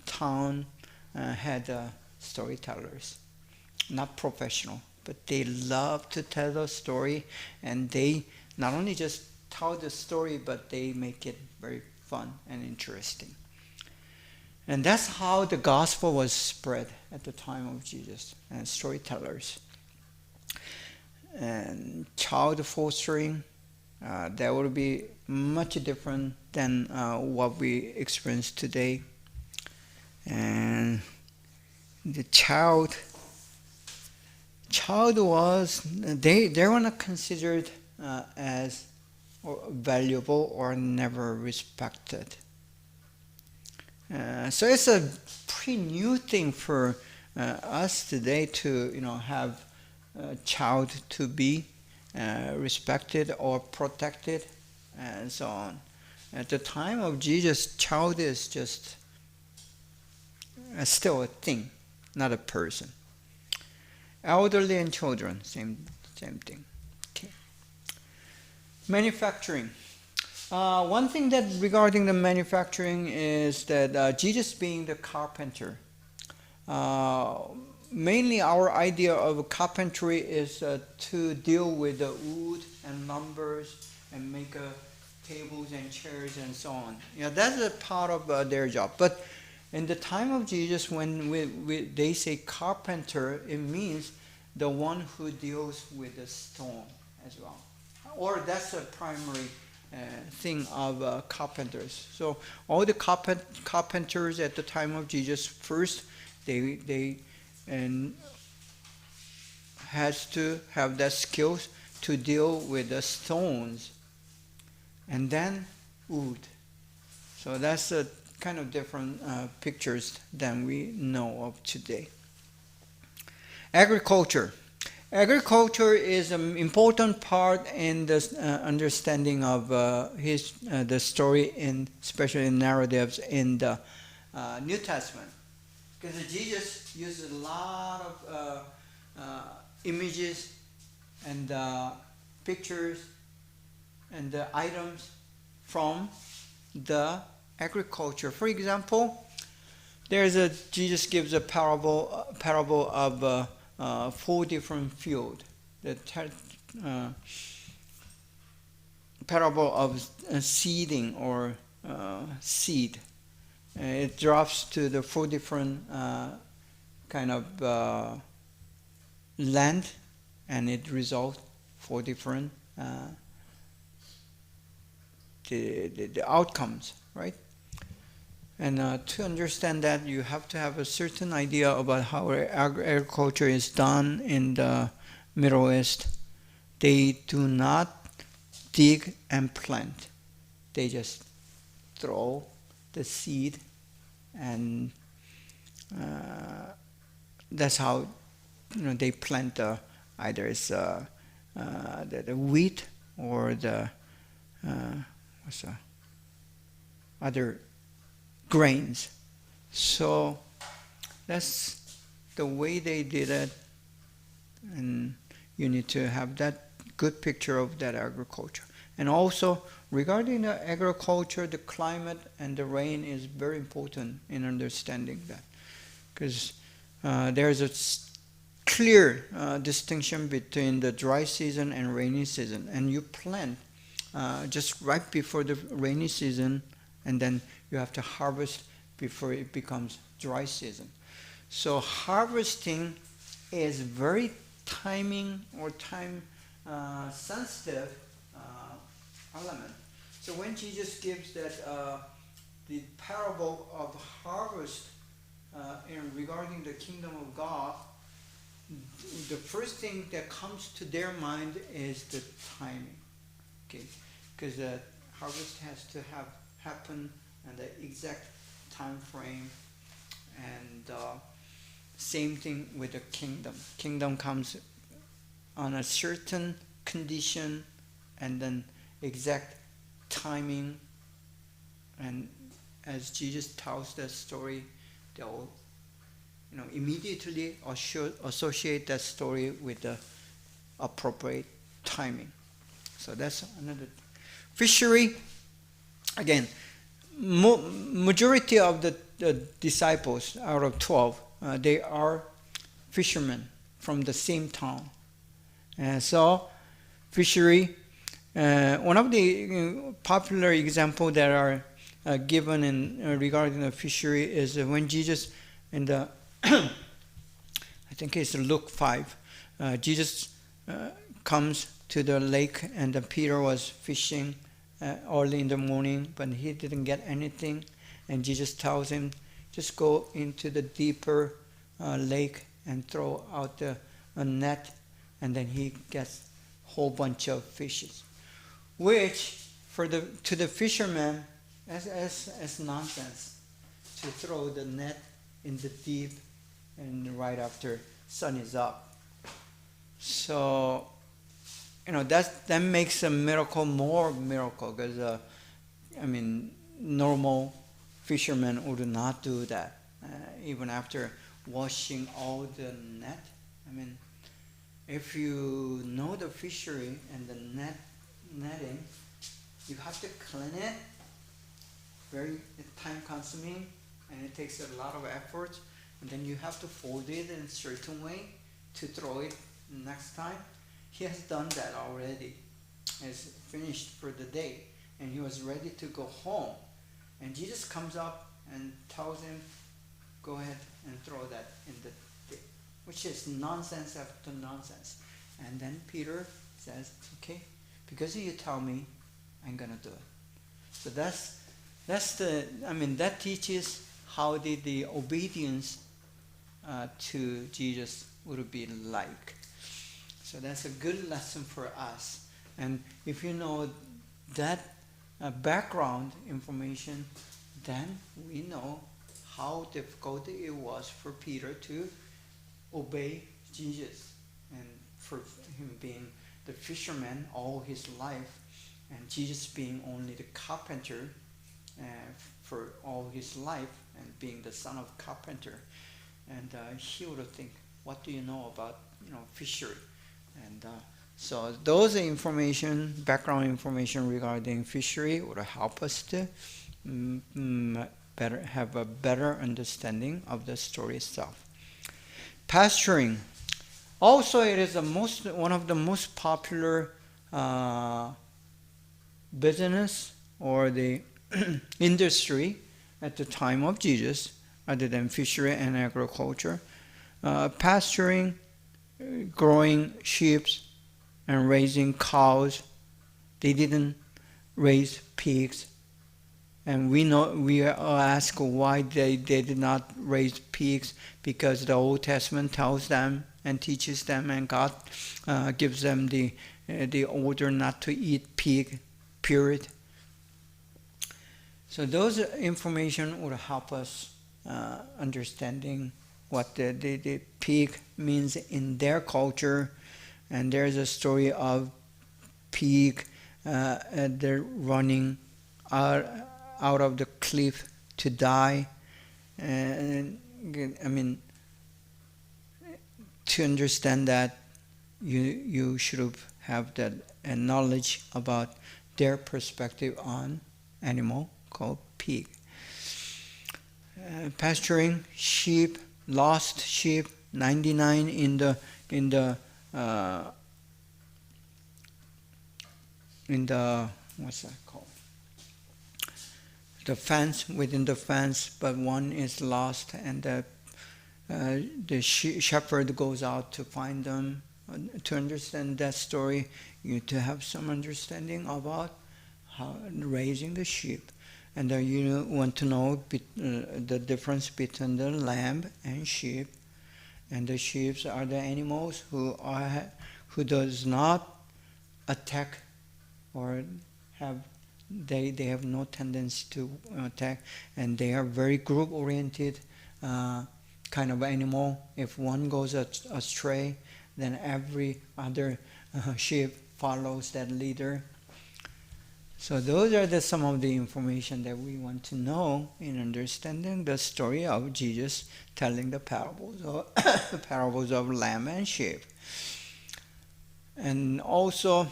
town had a storytellers, not professional, but they love to tell the story, and they not only just tell the story, but they make it very fun and interesting. And that's how the gospel was spread at the time of Jesus, and storytellers. And child fostering, that would be much different than what we experience today. And the child was, they were not considered as valuable or never respected. So it's a pretty new thing for us today to have a child to be respected or protected and so on. At the time of Jesus, child is just still a thing, not a person. Elderly and children, same thing. Okay. Manufacturing. One thing that regarding the manufacturing is that Jesus being the carpenter, mainly our idea of carpentry is to deal with the wood and lumbers and make tables and chairs and so on. That's a part of their job. But in the time of Jesus, when they say carpenter, it means the one who deals with the stone as well. Or that's a primary thing of carpenters. So all the carpenters at the time of Jesus, first they has to have that skills to deal with the stones, and then wood. So that's a kind of different pictures than we know of today. Agriculture. Agriculture is an important part in the understanding of the story, especially in narratives in the New Testament. Because Jesus uses a lot of images and pictures and items from the agriculture. For example, Jesus gives a parable of 4 different fields. The parable of seeding or seed. It drops to the 4 different kind of land, and it results 4 different the outcomes, right? And to understand that, you have to have a certain idea about how agriculture is done in the Middle East. They do not dig and plant. They just throw the seed, and that's how they plant either it's the wheat or the other grains. So that's the way they did it, and you need to have that good picture of that agriculture. And also regarding the agriculture, the climate and the rain is very important in understanding that, because there's a clear distinction between the dry season and rainy season, and you plant just right before the rainy season, and then you have to harvest before it becomes dry season. So harvesting is very timing or time sensitive element. So when Jesus gives that the parable of harvest regarding the kingdom of God, the first thing that comes to their mind is the timing. Okay, because the harvest has to happen and the exact time frame, and same thing with the kingdom. Kingdom comes on a certain condition and then exact timing, and as Jesus tells that story, they'll immediately associate that story with the appropriate timing. So that's another fishery. Again, majority of the disciples out of 12 they are fishermen from the same town. So fishery, one of the popular examples that are given in regarding the fishery is when Jesus in the I think it's Luke 5, Jesus comes to the lake and Peter was fishing early in the morning, but he didn't get anything, and Jesus tells him, just go into the deeper lake and throw out a net, and then he gets a whole bunch of fishes, which to the fishermen as nonsense to throw the net in the deep and right after sun is up. So that makes a miracle more miracle, because normal fishermen would not do that even after washing all the net. If you know the fishery and the netting, you have to clean it. Very time consuming, and it takes a lot of effort, and then you have to fold it in a certain way to throw it next time. He has done that already. He's finished for the day, and he was ready to go home, and Jesus comes up and tells him, go ahead and throw that in the dip, which is nonsense after nonsense. And then Peter says, okay, because you tell me, I'm gonna do it. So that teaches how the obedience to Jesus would be like. So that's a good lesson for us. And if you know that background information, then we know how difficult it was for Peter to obey Jesus, and for him being the fisherman all his life, and Jesus being only the carpenter for all his life, and being the son of carpenter. And he would think, what do you know about fishery? And so those background information regarding fishery would help us to have a better understanding of the story itself. Pasturing. Also, it is one of the most popular business or the industry at the time of Jesus, other than fishery and agriculture. Pasturing, growing sheep, and raising cows. They didn't raise pigs. And we ask why they did not raise pigs, because the Old Testament tells them and teaches them, and God gives them the order not to eat pig, period. So those information would help us understanding what the pig means in their culture. And there's a story of pig they're running out of the cliff to die. And to understand that, you should have that knowledge about their perspective on animal called pig. Pasturing sheep, lost sheep, 99 in the what's that called? The fence, within the fence, but one is lost, and the shepherd goes out to find them. To understand that story, you need to have some understanding about how raising the sheep. And you want to know the difference between the lamb and sheep. And the sheep are the animals who does not attack, or they have no tendency to attack, and they are very group oriented kind of animal. If one goes astray, then every other sheep follows that leader. So those are some of the information that we want to know in understanding the story of Jesus telling the parables of lamb and sheep. And also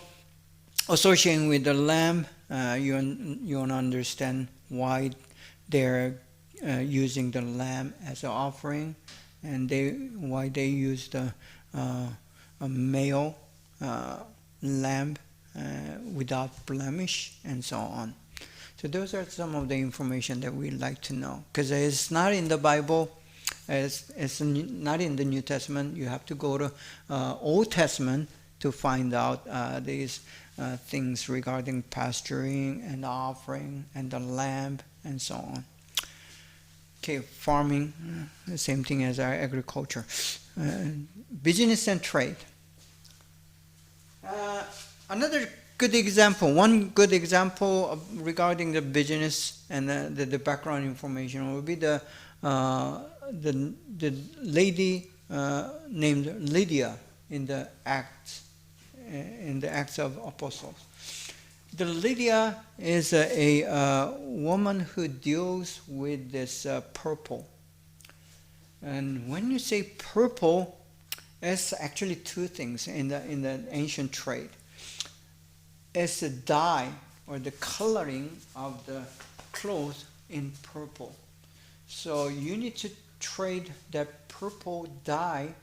associating with the lamb, you want to understand why they're using the lamb as an offering, and why they used a male lamb without blemish, and so on. So those are some of the information that we'd like to know, because it's not in the Bible, it's not in the New Testament. You have to go to Old Testament to find out these things regarding pasturing and offering and the lamb and so on. Okay, farming, the same thing as our agriculture. Business and trade. Another good example, one good example regarding the business and the background information would be the lady named Lydia in the Acts of Apostles. The Lydia is a woman who deals with this purple. And when you say purple, it's actually two things in the ancient trade. It's the dye or the coloring of the clothes in purple. So you need to trade that purple dye,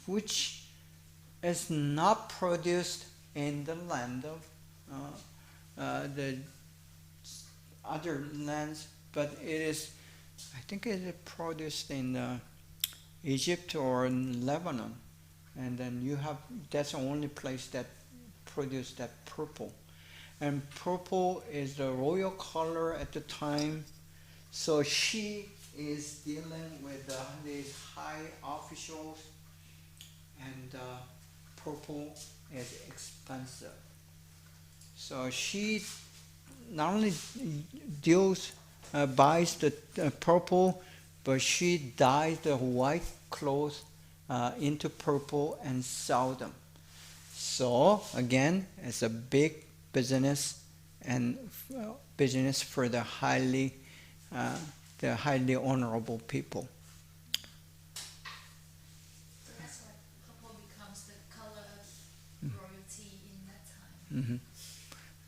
which is not produced in the land of the other lands, but it is, I think it is produced in Egypt or in Lebanon, and then that's the only place that produce that purple. And purple is the royal color at the time, so she is dealing with these high officials, and purple is expensive. So she not only buys the purple, but she dyes the white clothes into purple and sell them. So again, it's a big business, and business for the highly honorable people. So that's why purple becomes the color of royalty in that time. Mm-hmm.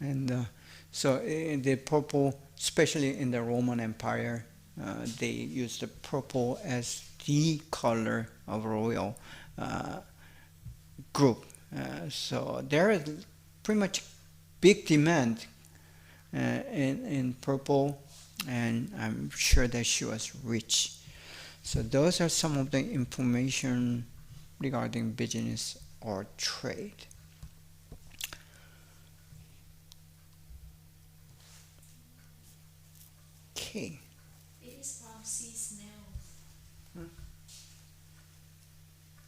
And so the purple, especially in the Roman Empire, they used the purple as the color of royal group. So there is pretty much big demand in purple, and I'm sure that she was rich. So those are some of the information regarding business or trade. Okay. It is from sea snails.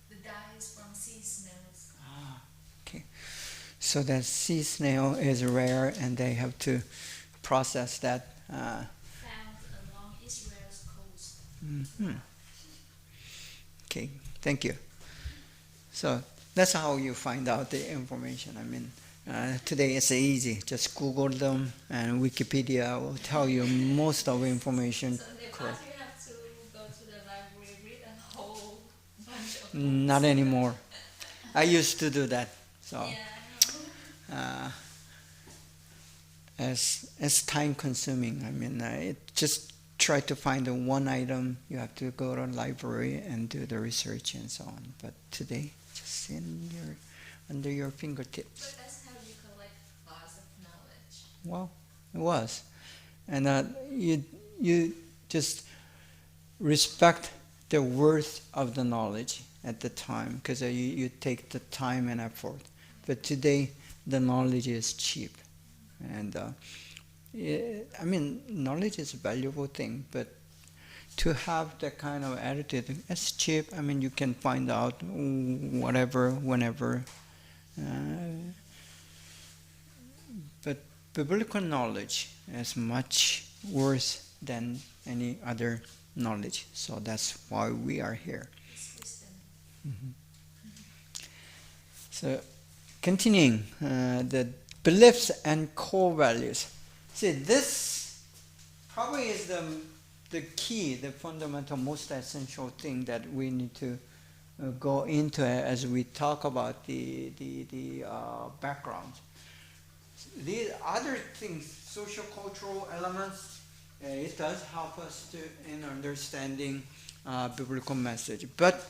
The dye is from sea snails. Okay. So that sea snail is rare, and they have to process that. Found along Israel's coast. Mm-hmm. Okay, thank you. So that's how you find out the information. I mean, today it's easy. Just Google them, and Wikipedia will tell you most of the information. So in the Correct. past you have to go to the library, read a whole bunch of books. Not anymore. I used to do that. So Yeah, it's time consuming. I mean, it just try to find the one item. You have to go to a library and do the research and so on. But today, just under your fingertips. But that's how you collect lots of knowledge. Well, it was, and you just respect the worth of the knowledge at the time, because you take the time and effort. But today, the knowledge is cheap, and I mean, knowledge is a valuable thing, but to have that kind of attitude, it's cheap. I mean, you can find out whatever, whenever. But biblical knowledge is much worse than any other knowledge. So that's why we are here. It's wisdom. Mm-hmm. So, continuing, the beliefs and core values. See, this probably is the key, the fundamental, most essential thing that we need to go into as we talk about the background. These other things, social cultural elements, it does help us in understanding biblical message. But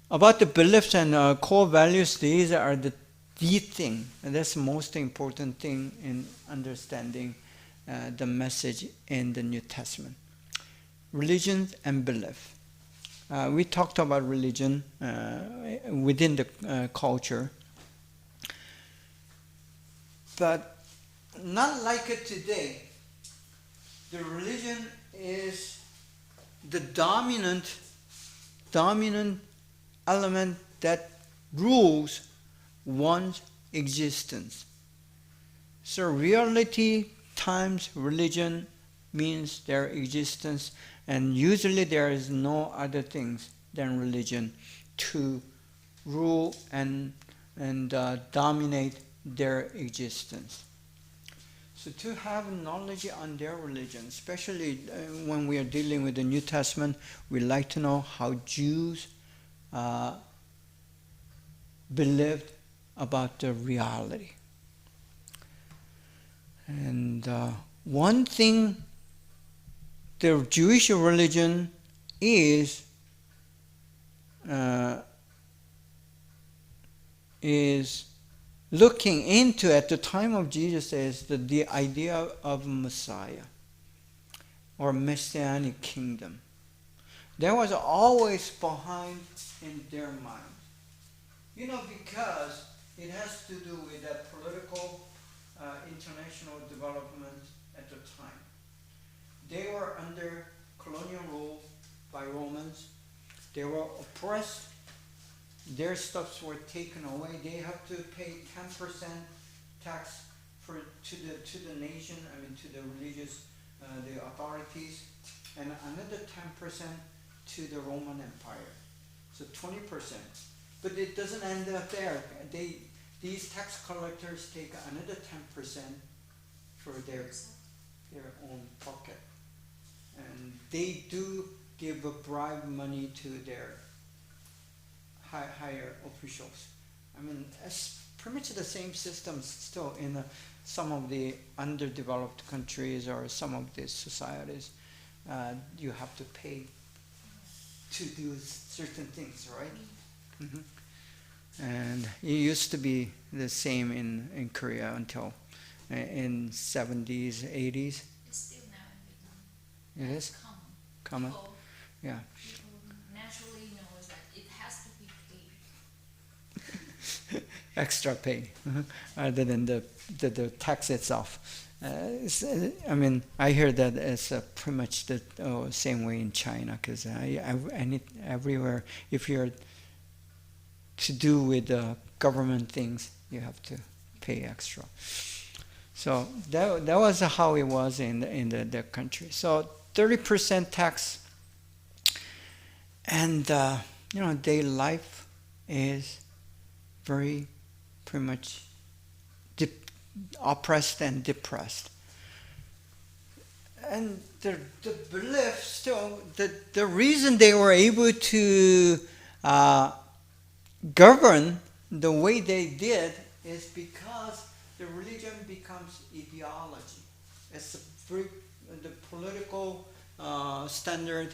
about the beliefs and core values, these are the thing, and that's the most important thing in understanding the message in the New Testament. Religion and belief. We talked about religion within the culture, but not like it today. The religion is the dominant element that rules one's existence. So reality times religion means their existence, and usually there is no other things than religion to rule and dominate their existence. So to have knowledge on their religion, especially when we are dealing with the New Testament, we like to know how Jews believed about the reality. And one thing the Jewish religion is looking into at the time of Jesus is the idea of Messiah or Messianic kingdom. That was always behind in their mind. Because it has to do with the political international development at the time. They were under colonial rule by Romans. They were oppressed. Their stuffs were taken away. They have to pay 10% tax to the nation, to the religious, the authorities, and another 10% to the Roman Empire. So 20%. But it doesn't end up there. These tax collectors take another 10% for their own pocket. And they do give a bribe money to their higher officials. It's pretty much the same system still in some of the underdeveloped countries or some of these societies. You have to pay to do certain things, right? Mm-hmm. And it used to be the same in Korea until in 70s, 80s. It's still now in Vietnam. It is? Common. Common? Yeah. People naturally know that it has to be paid. Extra pay, other than the tax itself. I hear that it's pretty much the same way in China, because everywhere, if you're to do with government things, you have to pay extra. So that was how it was in the country. So 30% tax, and their life is very pretty much oppressed and depressed. And the belief still, the reason they were able to govern the way they did is because the religion becomes ideology. It's the political standard,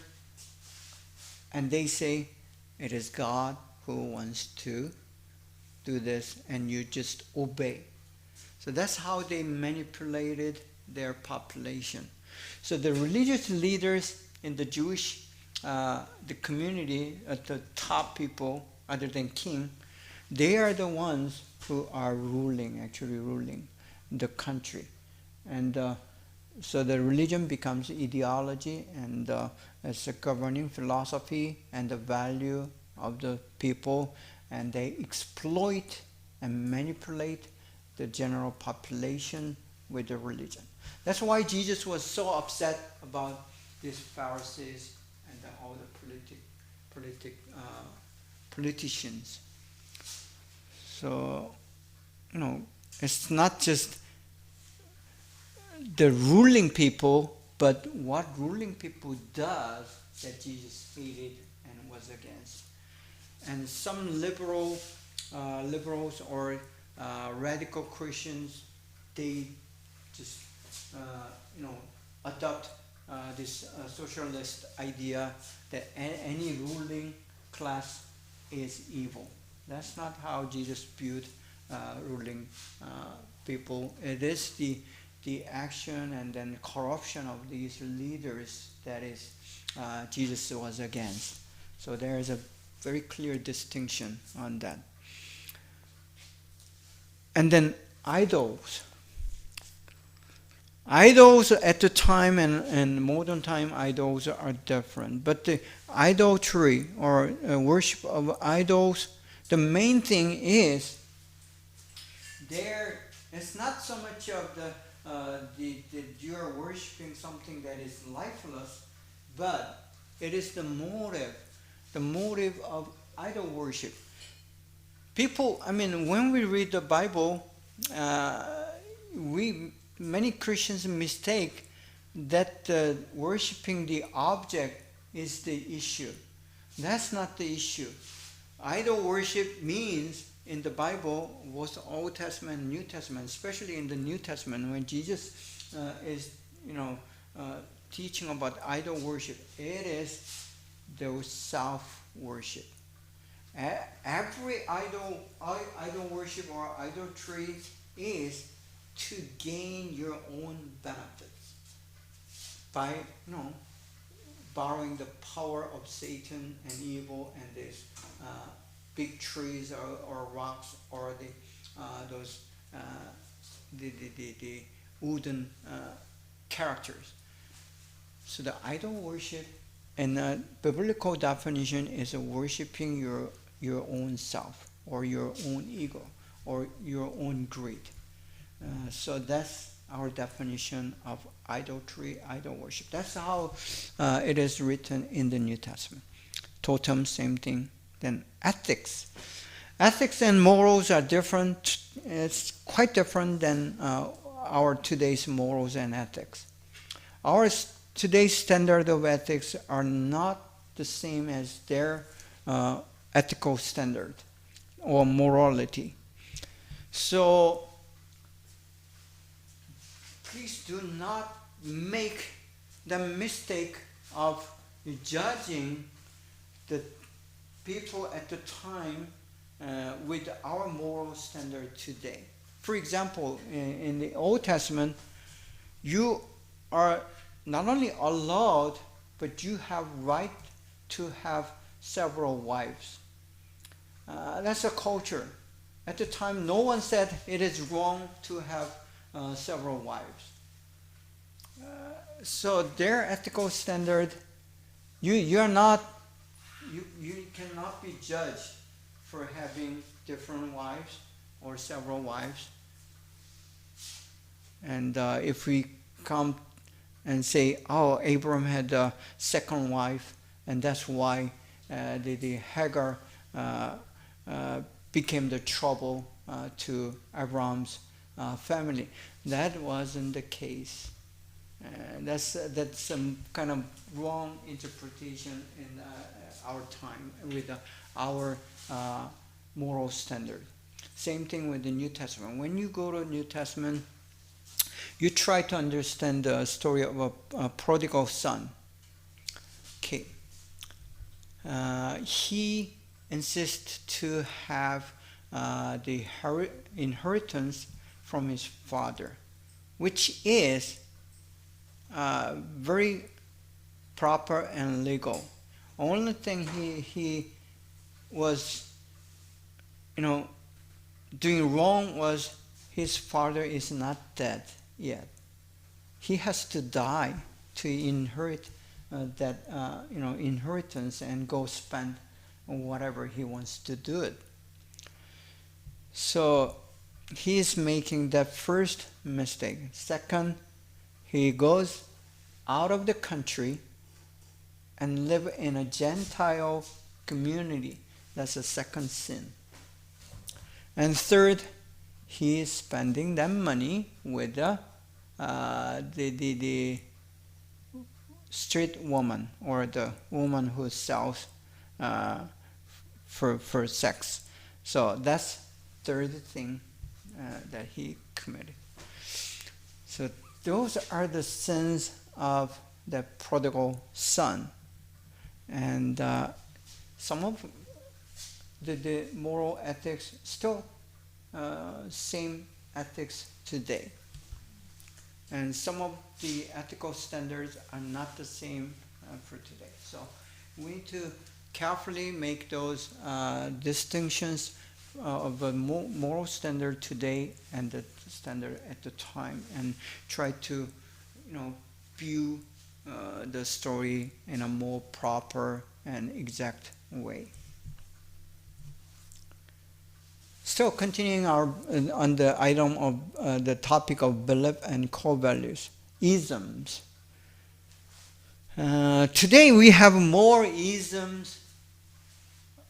and they say it is God who wants to do this, and you just obey. So that's how they manipulated their population. So the religious leaders in the Jewish the community, at the top people, other than king, they are the ones who are actually ruling the country. And so the religion becomes ideology, and it's a governing philosophy and the value of the people, and they exploit and manipulate the general population with the religion. That's why Jesus was so upset about these Pharisees and all the politicians. So, it's not just the ruling people, but what ruling people does that Jesus hated and was against. And some liberals or radical Christians, they just adopt this socialist idea that any ruling class is evil. That's not how Jesus viewed ruling people. It is the action and then corruption of these leaders that is Jesus was against. So there is a very clear distinction on that. And then idols. Idols at the time and modern time idols are different. But the idolatry or worship of idols, the main thing is there. It's not so much of the you're worshiping something that is lifeless, but it is the motive of idol worship. People, when we read the Bible, many Christians mistake that worshiping the object is the issue. That's not the issue. Idol worship means in the Bible, both Old Testament and New Testament, especially in the New Testament, when Jesus is teaching about idol worship, it is the self-worship. Every idol worship or idolatry is to gain your own benefits by borrowing the power of Satan and evil and these big trees or rocks or the wooden characters. So the idol worship and biblical definition is worshiping your own self or your own ego or your own greed. So that's our definition of idolatry, idol worship. That's how it is written in the New Testament. Totem, same thing. Then ethics. Ethics and morals are different. It's quite different than our today's morals and ethics. Our today's standard of ethics are not the same as their ethical standard or morality. So please do not make the mistake of judging the people at the time with our moral standard today. For example, in the Old Testament, you are not only allowed, but you have right to have several wives. That's a culture. At the time, no one said it is wrong to have several wives. So their ethical standard, you cannot be judged for having different wives or several wives. And if we come and say, oh, Abram had a second wife, and that's why the Hagar became the trouble to Abram's family. That wasn't the case. That's some kind of wrong interpretation in our time with our moral standard. Same thing with the New Testament. When you go to the New Testament, you try to understand the story of a prodigal son. Okay. He insists to have the inheritance from his father, which is very proper and legal. Only thing he was, doing wrong was his father is not dead yet. He has to die to inherit that inheritance and go spend whatever he wants to do it. So he is making that first mistake. Second, he goes out of the country and live in a Gentile community. That's a second sin. And third, he is spending that money with the street woman or the woman who sells for sex. So that's third thing that he committed. So those are the sins of the prodigal son. And some of the moral ethics still same ethics today. And some of the ethical standards are not the same for today. So we need to carefully make those distinctions of a moral standard today and the standard at the time, and try to, view the story in a more proper and exact way. Still continuing on the item of the topic of belief and core values, isms. Today we have more isms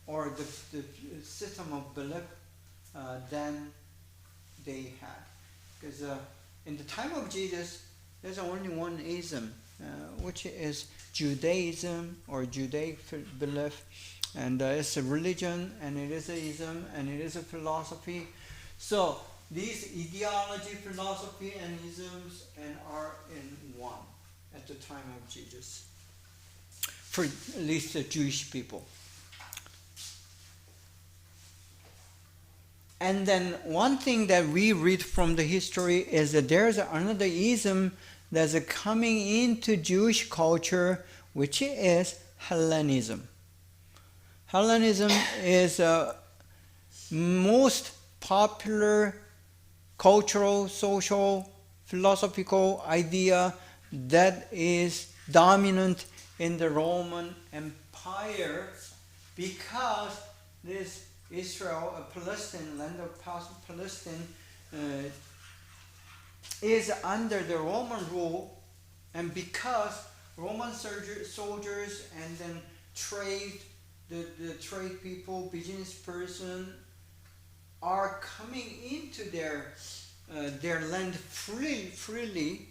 or the system of belief than they had. Because in the time of Jesus, there's only one ism, which is Judaism or Judaic belief. And it's a religion, and it is an ism, and it is a philosophy. So these ideology, philosophy, and isms are in one at the time of Jesus, for at least the Jewish people. And then one thing that we read from the history is that there's another ism that's coming into Jewish culture, which is Hellenism. Hellenism is the most popular cultural, social, philosophical idea that is dominant in the Roman Empire, because this Israel, Palestine, land of Palestine, is under the Roman rule, and because Roman soldiers and then the trade people, business person are coming into their land freely,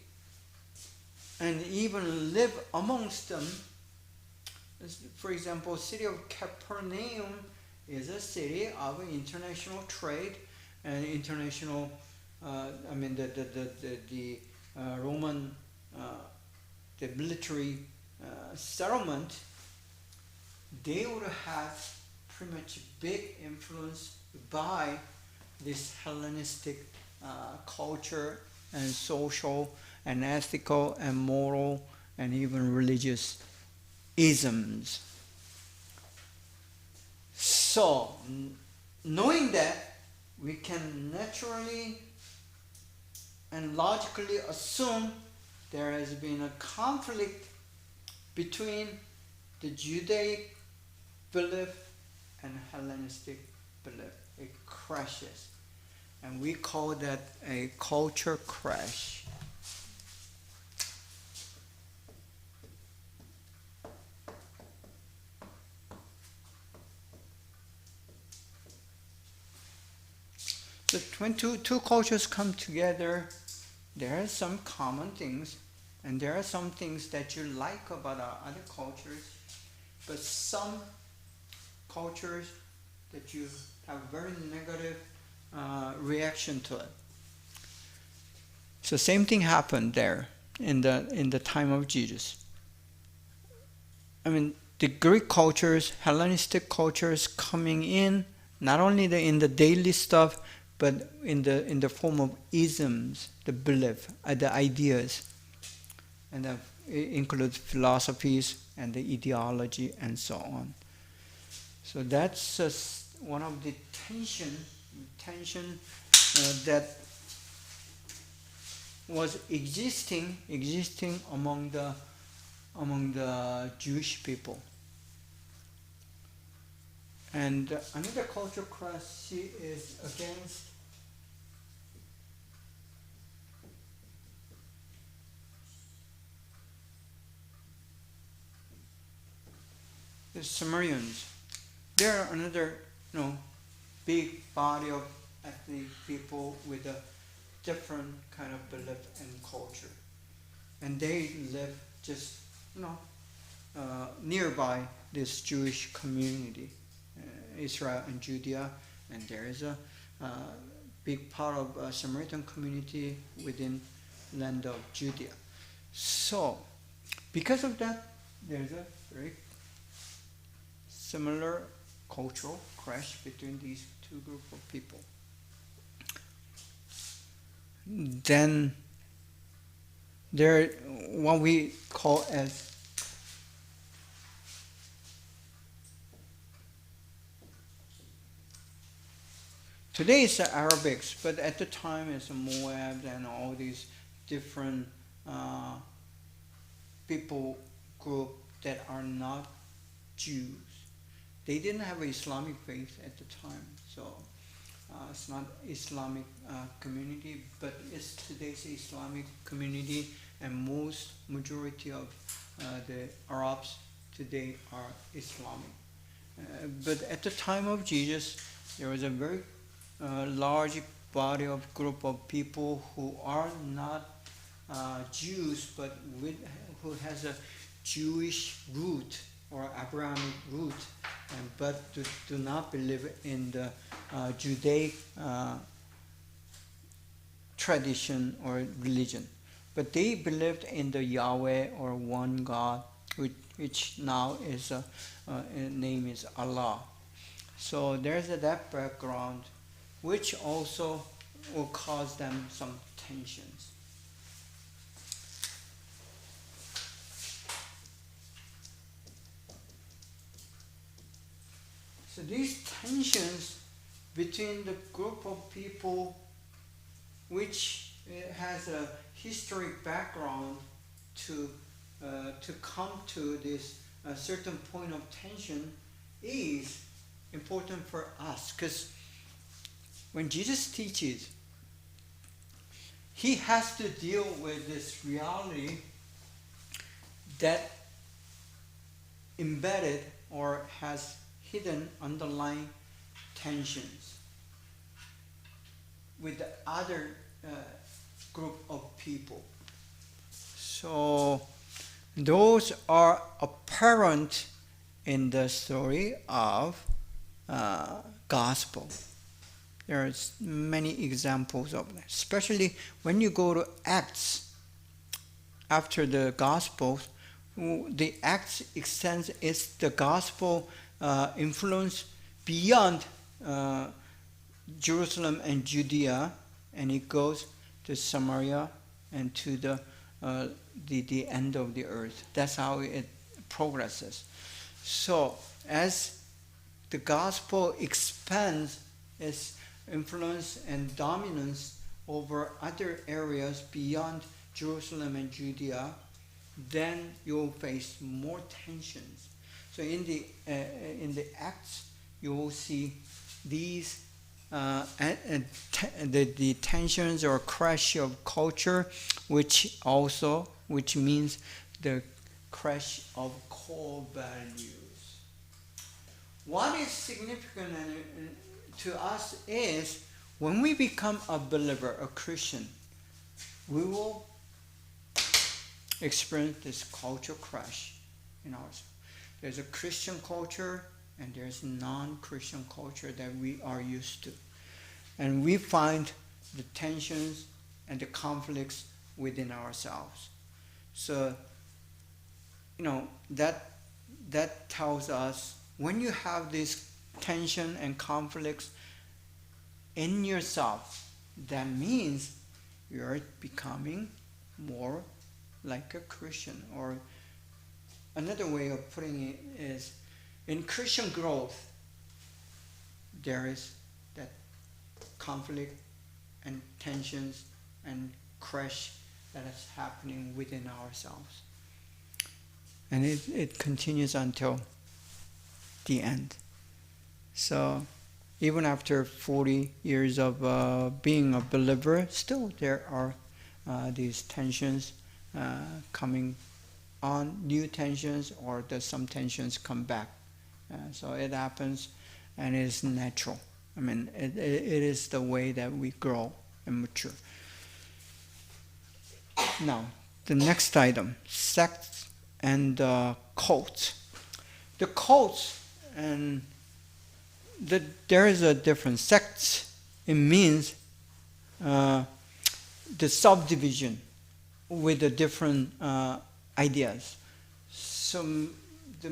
and even live amongst them. For example, city of Capernaum is a city of international trade and international. The Roman the military settlement. They would have pretty much big influence by this Hellenistic culture and social and ethical and moral and even religious isms. So, knowing that, we can naturally and logically assume there has been a conflict between the Judaic belief and Hellenistic belief. It crashes. And we call that a culture crash. So when two cultures come together, there are some common things, and there are some things that you like about our other cultures, but some cultures that you have very negative reaction to it. So same thing happened there in the time of Jesus. I mean, the Greek cultures, Hellenistic cultures coming in, not only in the daily stuff, but in the form of isms, the belief, the ideas, and it includes philosophies and the ideology and so on. So that's one of the tension that was existing among the Jewish people. And another culture crash is against the Sumerians. They're another, big body of ethnic people with a different kind of belief and culture, and they live just, nearby this Jewish community, Israel and Judea, and there is a big part of Samaritan community within land of Judea. So Because of that, there's a very similar cultural clash between these two groups of people. Then there what we call as today it's the Arabics, but at the time it's Moab and all these different people group that are not Jews. They didn't have an Islamic faith at the time, so it's not Islamic community, but it's today's Islamic community, and majority of the Arabs today are Islamic. But at the time of Jesus, there was a very large body of group of people who are not Jews, but who has a Jewish root or Abrahamic root, but do not believe in the Judaic tradition or religion. But they believed in the Yahweh or one God, which now is name is Allah. So there's that background, which also will cause them some tensions. So these tensions between the group of people which has a historic background to come to this certain point of tension is important for us, because when Jesus teaches, he has to deal with this reality that embedded or has hidden underlying tensions with the other group of people. So those are apparent in the story of gospel. There are many examples of that, especially when you go to Acts. After the Gospels, the Acts extends the gospel influence beyond Jerusalem and Judea, and it goes to Samaria and to the end of the earth. That's how it progresses. So as the gospel expands its influence and dominance over other areas beyond Jerusalem and Judea, then you'll face more tensions. So in the Acts, you will see these the tensions or crash of culture, which means the crash of core values. What is significant to us is when we become a believer, a Christian, we will experience this culture crash in ours. There's a Christian culture and there's non-Christian culture that we are used to. And we find the tensions and the conflicts within ourselves. So, that tells us when you have this tension and conflicts in yourself, that means you're becoming more like a Christian. Or another way of putting it is, in Christian growth, there is that conflict and tensions and crash that is happening within ourselves. And it continues until the end. So even after 40 years of being a believer, still there are these tensions coming on, new tensions, or there's some tensions come back. So it happens, and it is natural. I mean, it is the way that we grow and mature. Now, the next item, sects and cults. The cults, and there is a difference. Sects, it means the subdivision with the different ideas. so the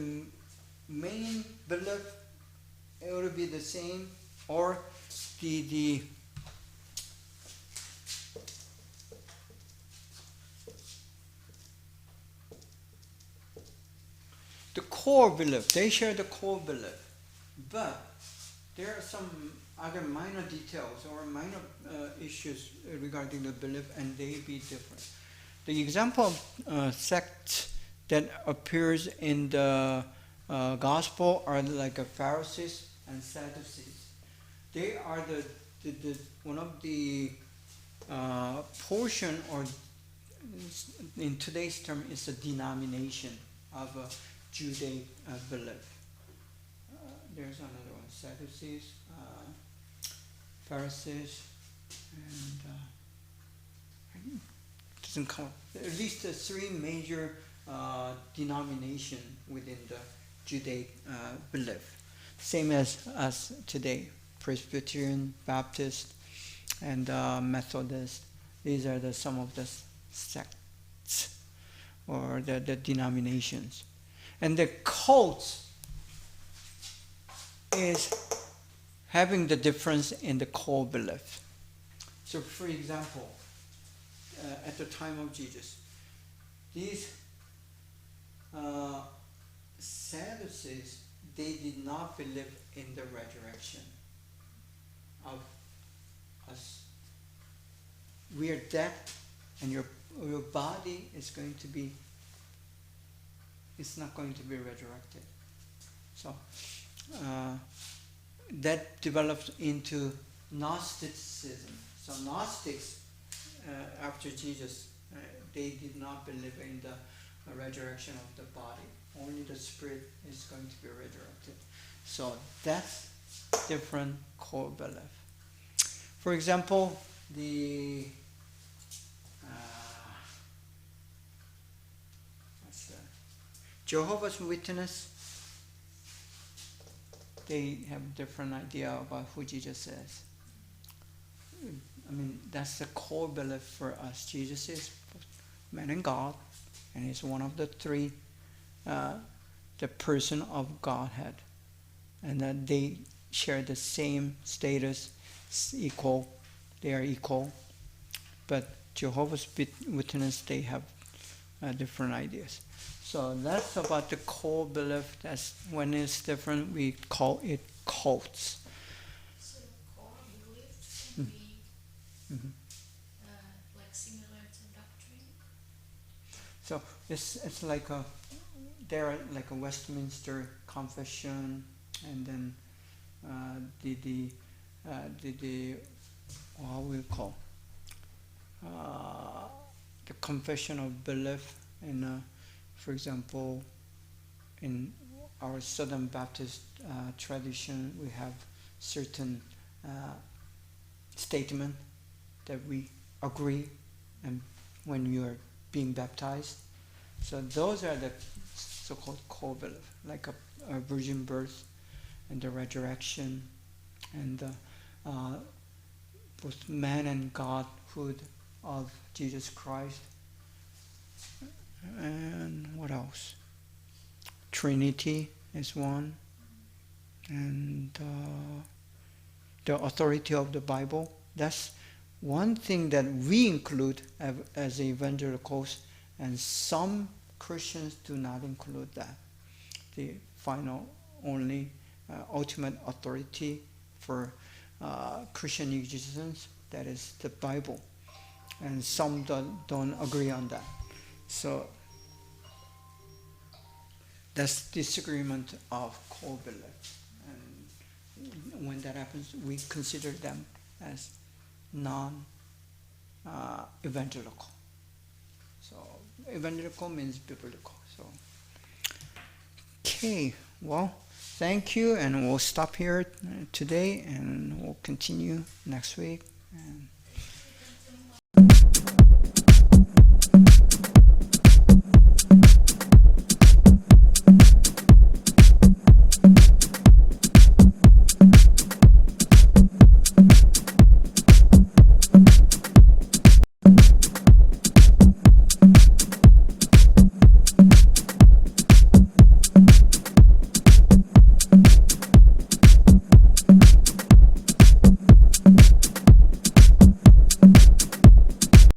main belief it will be the same, or the core belief. They share the core belief, but there are some other minor details or minor issues regarding the belief, and they be different. The example of sect that appears in the gospel are like Pharisees and Sadducees. They are the one of the portion, or in today's term, is a denomination of a Judaic belief. There's another one: Sadducees, Pharisees, and doesn't come. At least the three major denomination within the Judaic belief. Same as us today: Presbyterian, Baptist, and Methodist. These are some of the sects or the denominations. And the cults is having the difference in the core belief. So, for example, at the time of Jesus, these Sadducees, they did not believe in the resurrection of us. We are dead, and your body is going to be, it's not going to be resurrected. So that developed into Gnosticism. So Gnostics, after Jesus, they did not believe in the resurrection of the body. Only the spirit is going to be resurrected. So that's different core belief. For example, the Jehovah's Witness, they have a different idea about who Jesus is. I mean, that's the core belief for us. Jesus is man and God, and he's one of the three, the person of Godhead, and that they share the same status, equal. They are equal, but Jehovah's Witness, they have different ideas. So that's about the core belief. That's when it's different, we call it cults. So core belief can be like similar to doctrine. So it's like they're like a Westminster Confession, and then the what we call the Confession of Belief. And for example, in our Southern Baptist tradition, we have certain statement that we agree, and when you are being baptized. So those are the so-called core belief, like a virgin birth and the resurrection, and both man and Godhood of Jesus Christ. And what else? Trinity is one, and the authority of the Bible. That's one thing that we include as evangelicals, and some Christians do not include that. The final, only ultimate authority for Christian existence, that is the Bible, and some don't agree on that. So that's disagreement of core belief, and when that happens, we consider them as non-evangelical. So evangelical means biblical. So okay, well, thank you, and we'll stop here today, and we'll continue next week. And